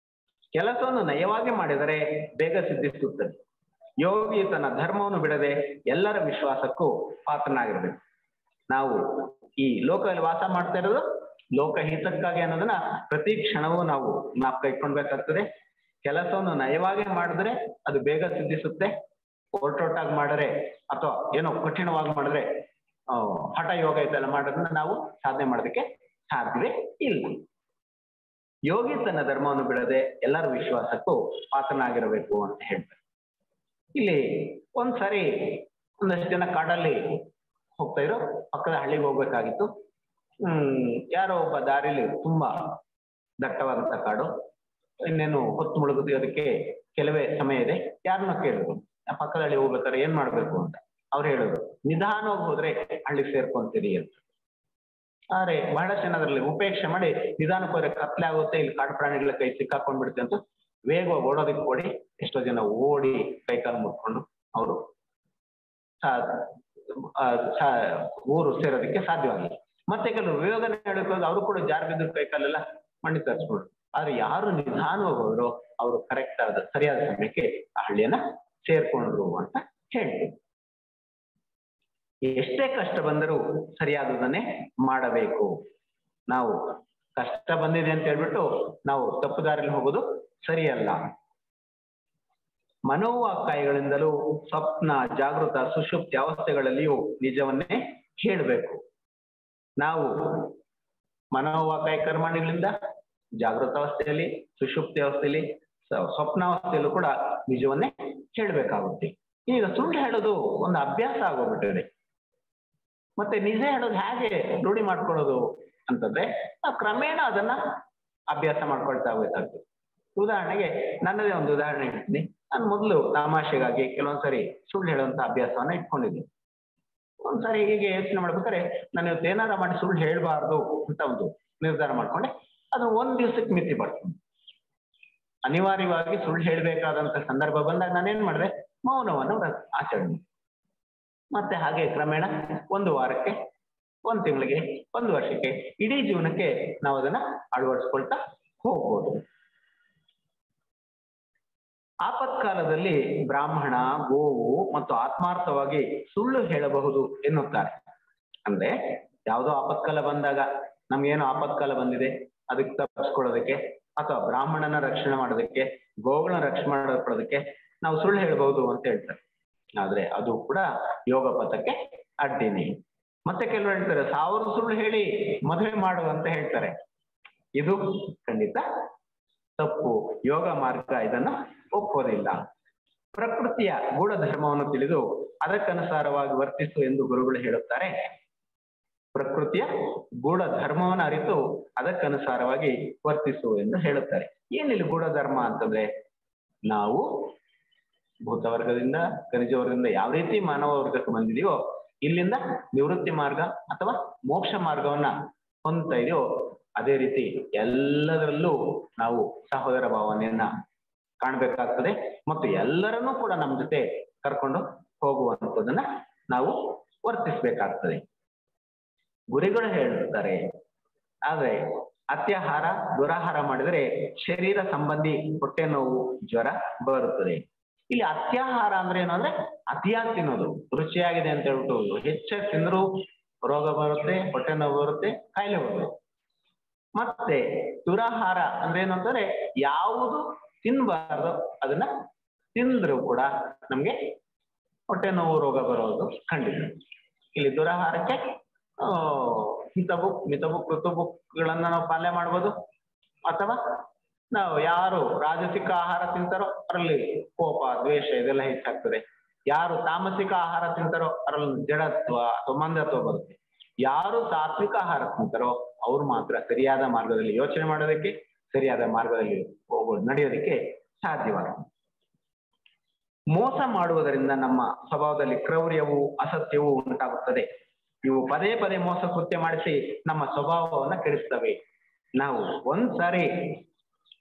ಕೆಲಸವನ್ನು ನಯವಾಗಿ ಮಾಡಿದರೆ ಬೇಗ ಸಿದ್ಧಿಸುತ್ತದೆ. ಯೋಗಿ ತನ್ನ ಧರ್ಮವನ್ನು ಬಿಡದೆ ಎಲ್ಲರ ವಿಶ್ವಾಸಕ್ಕೂ ಪಾತ್ರನಾಗಿರ್ಬೇಕು. ನಾವು ಈ ಲೋಕದಲ್ಲಿ ವಾಸ ಮಾಡ್ತಾ ಇರೋದು ಲೋಕಹಿತಕ್ಕಾಗಿ ಅನ್ನೋದನ್ನ ಪ್ರತಿ ಕ್ಷಣವೂ ನಾವು ಜ್ಞಾಪಕ ಇಟ್ಕೊಳ್ಬೇಕಾಗ್ತದೆ. ಕೆಲಸವನ್ನು ನಯವಾಗಿ ಮಾಡಿದ್ರೆ ಅದು ಬೇಗ ಸಿದ್ಧಿಸುತ್ತೆ. ಒರಟೊಟ್ಟಾಗಿ ಮಾಡಿದ್ರೆ ಅಥವಾ ಏನೋ ಕಠಿಣವಾಗಿ ಮಾಡಿದ್ರೆ ಹಠ ಯೋಗ ಇದೆಲ್ಲ ಮಾಡೋದನ್ನ ನಾವು ಸಾಧನೆ ಮಾಡೋದಕ್ಕೆ ಸಾಧ್ಯವೇ ಇಲ್ಲ. ಯೋಗಿ ತನ್ನ ಧರ್ಮವನ್ನು ಬಿಡದೆ ಎಲ್ಲರ ವಿಶ್ವಾಸಕ್ಕೂ ಪಾತ್ರನಾಗಿರಬೇಕು ಅಂತ ಹೇಳ್ತಾರೆ. ಇಲ್ಲಿ ಒಂದ್ಸರಿ ಒಂದಷ್ಟು ಜನ ಕಾಡಲ್ಲಿ ಹೋಗ್ತಾ ಇರೋ, ಪಕ್ಕದ ಹಳ್ಳಿಗೆ ಹೋಗ್ಬೇಕಾಗಿತ್ತು. ಯಾರೋ ಒಬ್ಬ ದಾರಿಲಿ ತುಂಬಾ ದಟ್ಟವಾದಂತ ಕಾಡು, ಇನ್ನೇನು ಹೊತ್ತು ಮುಳುಗುವುದಕ್ಕೆ ಕೆಲವೇ ಸಮಯ ಇದೆ, ಯಾರನ್ನ ಕೇಳಿದ್ರು ಪಕ್ಕದ ಹಳ್ಳಿ ಹೋಗ್ಬೇಕಾದ್ರೆ ಏನ್ ಮಾಡ್ಬೇಕು ಅಂತ. ಅವ್ರು ಹೇಳಿದ್ರು, ನಿಧಾನವಾಗಿ ಹೋದ್ರೆ ಹಳ್ಳಿಗೆ ಸೇರ್ಕೊಂತೀರಿ ಅಂತ. ಆದ್ರೆ ಬಹಳಷ್ಟು ಜನ ಅದರಲ್ಲಿ ಉಪೇಕ್ಷೆ ಮಾಡಿ ನಿಧಾನಕ್ಕೆ ಹೋದ್ರೆ ಕತ್ಲೆ ಆಗುತ್ತೆ, ಇಲ್ಲಿ ಕಾಡು ಪ್ರಾಣಿಗಳ ಕೈ ಸಿಕ್ಕಾಕೊಂಡ್ಬಿಡುತ್ತೆ ಅಂತ ವೇಗವಾಗಿ ಓಡೋದಕ್ಕೆ ಓಡಿ ಎಷ್ಟೋ ಜನ ಓಡಿ ಕೈಕಾಲು ಮುಟ್ಕೊಂಡು ಅವರು ಊರು ಸೇರೋದಕ್ಕೆ ಸಾಧ್ಯವಾಗಿಲ್ಲ. ಮತ್ತೆ ಕೆಲವರು ವೇಗನೆ ಹೇಳಕ್ ಅವರು ಕೂಡ ಜಾರು ಬಿದ್ದು ಕೈಕಾಲೆಲ್ಲ ಮಣ್ಣಿ ತರಿಸ್ಬಿಡ್ರು. ಆದ್ರೆ ಯಾರು ನಿಧಾನವಾಗಿ ಹೋದ್ರು ಅವರು ಕರೆಕ್ಟ್ ಆದ ಸರಿಯಾದ ಸಮಯಕ್ಕೆ ಆ ಹಳ್ಳಿಯನ್ನ ಸೇರ್ಕೊಂಡ್ರು ಅಂತ ಹೇಳ್ತೀವಿ. ಎಷ್ಟೇ ಕಷ್ಟ ಬಂದರೂ ಸರಿಯಾದದನ್ನೇ ಮಾಡಬೇಕು. ನಾವು ಕಷ್ಟ ಬಂದಿದೆ ಅಂತ ಹೇಳ್ಬಿಟ್ಟು ನಾವು ತಪ್ಪು ದಾರಿಯಲ್ಲಿ ಹೋಗೋದು ಸರಿಯಲ್ಲ. ಮನೋವಾಕಾಯಗಳಿಂದಲೂ ಸ್ವಪ್ನ, ಜಾಗೃತ, ಸುಷುಪ್ತಿ ಅವಸ್ಥೆಗಳಲ್ಲಿಯೂ ನಿಜವನ್ನೇ ಹೇಳಬೇಕು. ನಾವು ಮನೋವಾಕಾಯ ಕರ್ಮಗಳಿಂದ ಜಾಗೃತ ಅವಸ್ಥೆಯಲ್ಲಿ, ಸುಷುಪ್ತಿ ಅವಸ್ಥೆಯಲ್ಲಿ, ಸ್ವಪ್ನಾವಸ್ಥೆಯಲ್ಲೂ ಕೂಡ ನಿಜವನ್ನೇ ಹೇಳಬೇಕಾಗುತ್ತೆ. ಈಗ ಸುಳ್ಳು ಹೇಳೋದು ಒಂದು ಅಭ್ಯಾಸ ಆಗೋಗ್ಬಿಟ್ಟಿದೆ. ಮತ್ತೆ ನಿಜ ಹೇಳೋದು ಹೇಗೆ ರೂಢಿ ಮಾಡ್ಕೊಳ್ಳೋದು ಅಂತಂದ್ರೆ ನಾವು ಕ್ರಮೇಣ ಅದನ್ನ ಅಭ್ಯಾಸ ಮಾಡ್ಕೊಳ್ತಾ ಹೋಗ್ಬೇಕಾಗ್ತದೆ. ಉದಾಹರಣೆಗೆ ನನ್ನದೇ ಒಂದು ಉದಾಹರಣೆ ಹೇಳ್ತೀನಿ. ನಾನು ಮೊದಲು ತಮಾಷೆಗಾಗಿ ಕೆಲವೊಂದ್ಸರಿ ಸುಳ್ಳು ಹೇಳುವಂತ ಅಭ್ಯಾಸವನ್ನ ಇಟ್ಕೊಂಡಿದ್ದೀನಿ. ಒಂದ್ಸರಿ ಹೀಗೆ ಯೋಚನೆ ಮಾಡ್ಬೇಕಾದ್ರೆ ನಾನು ಇವತ್ತು ಏನಾರ ಮಾಡಿ ಸುಳ್ಳು ಹೇಳ್ಬಾರ್ದು ಅಂತ ಒಂದು ನಿರ್ಧಾರ ಮಾಡ್ಕೊಂಡೆ. ಅದು ಒಂದ್ ದಿವ್ಸಕ್ಕೆ ಮಿತಿ ಬರ್ತದೆ. ಅನಿವಾರ್ಯವಾಗಿ ಸುಳ್ಳು ಹೇಳ್ಬೇಕಾದಂತ ಸಂದರ್ಭ ಬಂದಾಗ ನಾನೇನ್ ಮಾಡಿದೆ, ಮೌನವನ್ನು ಆಚರಣೆ. ಮತ್ತೆ ಹಾಗೆ ಕ್ರಮೇಣ ಒಂದು ವಾರಕ್ಕೆ, ಒಂದು ತಿಂಗಳಿಗೆ, ಒಂದು ವರ್ಷಕ್ಕೆ, ಇಡೀ ಜೀವನಕ್ಕೆ ನಾವು ಅದನ್ನ ಅಳವಡಿಸ್ಕೊಳ್ತಾ ಹೋಗ್ಬೋದು. ಆಪತ್ಕಾಲದಲ್ಲಿ ಬ್ರಾಹ್ಮಣ, ಗೋವು ಮತ್ತು ಆತ್ಮಾರ್ಥವಾಗಿ ಸುಳ್ಳು ಹೇಳಬಹುದು ಎನ್ನುತ್ತಾರೆ. ಅಂದ್ರೆ ಯಾವುದೋ ಆಪತ್ಕಾಲ ಬಂದಾಗ, ನಮ್ಗೇನೋ ಆಪತ್ಕಾಲ ಬಂದಿದೆ ಅದಕ್ಕೆ ತಪ್ಪಿಸ್ಕೊಳ್ಳೋದಕ್ಕೆ, ಅಥವಾ ಬ್ರಾಹ್ಮಣನ ರಕ್ಷಣೆ ಮಾಡೋದಕ್ಕೆ, ಗೋಗಳನ್ನ ರಕ್ಷಣೆ ಮಾಡೋದಕ್ಕೆ ನಾವು ಸುಳ್ಳು ಹೇಳ್ಬಹುದು ಅಂತ ಹೇಳ್ತಾರೆ. ಆದ್ರೆ ಅದು ಕೂಡ ಯೋಗ ಪಥಕ್ಕೆ ಅಡ್ಡಿನಿ. ಮತ್ತೆ ಕೆಲವರು ಹೇಳ್ತಾರೆ 1000 ಸುಳ್ಳು ಹೇಳಿ ಮದುವೆ ಮಾಡು ಅಂತ ಹೇಳ್ತಾರೆ. ಇದು ಖಂಡಿತ ತಪ್ಪು. ಯೋಗ ಮಾರ್ಗ ಇದನ್ನ ಒಪ್ಪೋದಿಲ್ಲ. ಪ್ರಕೃತಿಯ ಗೂಢ ಧರ್ಮವನ್ನು ತಿಳಿದು ಅದಕ್ಕನುಸಾರವಾಗಿ ವರ್ತಿಸು ಎಂದು ಗುರುಗಳು ಹೇಳುತ್ತಾರೆ. ಪ್ರಕೃತಿಯ ಗೂಢ ಧರ್ಮವನ್ನು ಅರಿತು ಅದಕ್ಕನುಸಾರವಾಗಿ ವರ್ತಿಸು ಎಂದು ಹೇಳುತ್ತಾರೆ. ಏನಿಲ್ಲ ಗೂಢ ಧರ್ಮ ಅಂತಂದ್ರೆ, ನಾವು ಭೂತವರ್ಗದಿಂದ, ಖನಿಜ ವರ್ಗದಿಂದ ಯಾವ ರೀತಿ ಮಾನವ ವರ್ಗಕ್ಕೆ ಬಂದಿದೆಯೋ, ಇಲ್ಲಿಂದ ನಿವೃತ್ತಿ ಮಾರ್ಗ ಅಥವಾ ಮೋಕ್ಷ ಮಾರ್ಗವನ್ನ ಹೊಂದ್ತಾ ಇದೆಯೋ, ಅದೇ ರೀತಿ ಎಲ್ಲದರಲ್ಲೂ ನಾವು ಸಹೋದರ ಭಾವನೆಯನ್ನ ಕಾಣ್ಬೇಕಾಗ್ತದೆ. ಮತ್ತು ಎಲ್ಲರನ್ನೂ ಕೂಡ ನಮ್ಮ ಜೊತೆ ಕರ್ಕೊಂಡು ಹೋಗುವಂಥದ್ದನ್ನ ನಾವು ವರ್ತಿಸ್ಬೇಕಾಗ್ತದೆ. ಗುರುಗಳು ಹೇಳುತ್ತಾರೆ, ಆದ್ರೆ ಅತ್ಯಾಹಾರ, ದುರಾಹಾರ ಮಾಡಿದರೆ ಶರೀರ ಸಂಬಂಧಿ ಹೊಟ್ಟೆ ನೋವು, ಜ್ವರ ಬರುತ್ತದೆ. ಇಲ್ಲಿ ಅತ್ಯಾಹಾರ ಅಂದ್ರೆ ಏನು ಅಂದ್ರೆ ಅತಿಯಾಗಿ ತಿನ್ನೋದು. ರುಚಿಯಾಗಿದೆ ಅಂತ ಹೇಳ್ಬಿಟ್ಟು ಹೆಚ್ಚಾಗಿ ತಿಂದ್ರು ರೋಗ ಬರುತ್ತೆ, ಹೊಟ್ಟೆ ನೋವು ಬರುತ್ತೆ, ಕಾಯಿಲೆ ಬರುತ್ತೆ. ಮತ್ತೆ ದುರಾಹಾರ ಅಂದ್ರೆ ಏನು ಅಂತಂದ್ರೆ ಯಾವುದು ತಿನ್ಬಾರ್ದು ಅದನ್ನ ತಿಂದ್ರು ಕೂಡ ನಮ್ಗೆ ಹೊಟ್ಟೆ ನೋವು, ರೋಗ ಬರೋದು ಖಂಡಿತ. ಇಲ್ಲಿ ದುರಾಹಾರಕ್ಕೆ ಮಿತಬುಕ್ ಋತುಬುಕ್ಗಳನ್ನ ನಾವು ಪಾಲನೆ ಮಾಡ್ಬೋದು. ಅಥವಾ ನಾವು ಯಾರು ರಾಜಸಿಕ ಆಹಾರ ತಿಂತಾರೋ ಅದರಲ್ಲಿ ಕೋಪ, ದ್ವೇಷ ಇದೆಲ್ಲ ಹೆಚ್ಚಾಗ್ತದೆ. ಯಾರು ತಾಮಸಿಕ ಆಹಾರ ತಿಂತಾರೋ ಅದರಲ್ಲಿ ಜಡತ್ವ ಅಥವಾ ಮಂದತ್ವ ಬರುತ್ತೆ. ಯಾರು ಸಾತ್ವಿಕ ಆಹಾರ ತಿಂತಾರೋ ಅವ್ರು ಮಾತ್ರ ಸರಿಯಾದ ಮಾರ್ಗದಲ್ಲಿ ಯೋಚನೆ ಮಾಡೋದಕ್ಕೆ, ಸರಿಯಾದ ಮಾರ್ಗದಲ್ಲಿ ನಡೆಯೋದಕ್ಕೆ ಸಾಧ್ಯವಾಗುತ್ತೆ. ಮೋಸ ಮಾಡುವುದರಿಂದ ನಮ್ಮ ಸ್ವಭಾವದಲ್ಲಿ ಕ್ರೌರ್ಯವು, ಅಸತ್ಯವೂ ಉಂಟಾಗುತ್ತದೆ. ಇವು ಪದೇ ಪದೇ ಮೋಸ ಕೃತ್ಯ ಮಾಡಿಸಿ ನಮ್ಮ ಸ್ವಭಾವವನ್ನ ಕೆಡಿಸ್ತವೆ. ನಾವು ಒಂದ್ಸಾರಿ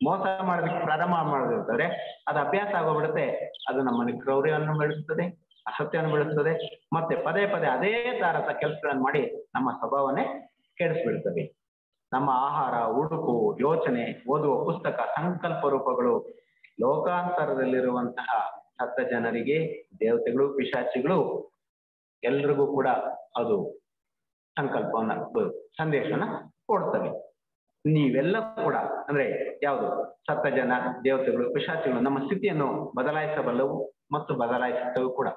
ಮೋಸ ಮಾಡೋದಕ್ಕೆ ಪ್ರಾರಂಭ ಮಾಡೋದಿರ್ತದೆ, ಅದು ಅಭ್ಯಾಸ ಆಗೋಗ್ಬಿಡುತ್ತೆ. ಅದು ನಮ್ಮಲ್ಲಿ ಕ್ರೌರ್ಯವನ್ನು ಬೆಳೆಸ್ತದೆ, ಅಸತ್ಯವನ್ನು ಬೆಳೆಸ್ತದೆ. ಮತ್ತೆ ಪದೇ ಪದೇ ಅದೇ ತರದ ಕೆಲಸಗಳನ್ನು ಮಾಡಿ ನಮ್ಮ ಸ್ವಭಾವನೆ ಕೆಡಿಸ್ಬಿಡ್ತವೆ. ನಮ್ಮ ಆಹಾರ, ಉಡುಪು, ಯೋಚನೆ, ಓದುವ ಪುಸ್ತಕ, ಸಂಕಲ್ಪ ರೂಪಗಳು ಲೋಕಾಂತರದಲ್ಲಿರುವಂತಹ ಸತ್ತ ಜನರಿಗೆ, ದೇವತೆಗಳು, ಪಿಶಾಚಿಗಳು ಎಲ್ರಿಗೂ ಕೂಡ ಅದು ಸಂಕಲ್ಪವನ್ನ, ಸಂದೇಶವನ್ನ ಕೊಡ್ತವೆ. ನೀವೆಲ್ಲ ಕೂಡ ಅಂದ್ರೆ ಯಾವುದು ಸತ್ತ ಜನ, ದೇವತೆಗಳು, ಪಿಶಾಚಿಗಳು ನಮ್ಮ ಸ್ಥಿತಿಯನ್ನು ಬದಲಾಯಿಸಬಲ್ಲವು ಮತ್ತು ಬದಲಾಯಿಸುತ್ತವೆ ಕೂಡ.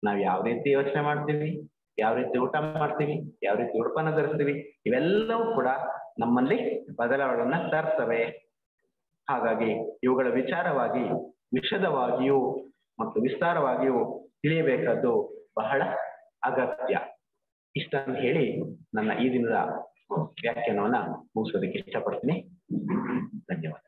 ನಾವು ಯಾವ ರೀತಿ ಯೋಚನೆ ಮಾಡ್ತೀವಿ, ಯಾವ ರೀತಿ ಊಟ ಮಾಡ್ತೀವಿ, ಯಾವ ರೀತಿ ಉಡುಪನ್ನ ಧರಿಸ್ತೀವಿ, ಇವೆಲ್ಲವೂ ಕೂಡ ನಮ್ಮಲ್ಲಿ ಬದಲಾವಣೆಯನ್ನ ತರ್ತವೆ. ಹಾಗಾಗಿ ಇವುಗಳ ವಿಚಾರವಾಗಿ ವಿಶದವಾಗಿಯೂ ಮತ್ತು ವಿಸ್ತಾರವಾಗಿಯೂ ತಿಳಿಯಬೇಕಾದ್ದು ಬಹಳ ಅಗತ್ಯ. ಇಷ್ಟನ್ನು ಹೇಳಿ ನನ್ನ ಈ ದಿನದ ವ್ಯಾಖ್ಯಾನವನ್ನ ಮುಗಿಸೋದಕ್ಕೆ ಇಷ್ಟಪಡ್ತೀನಿ. ಧನ್ಯವಾದ.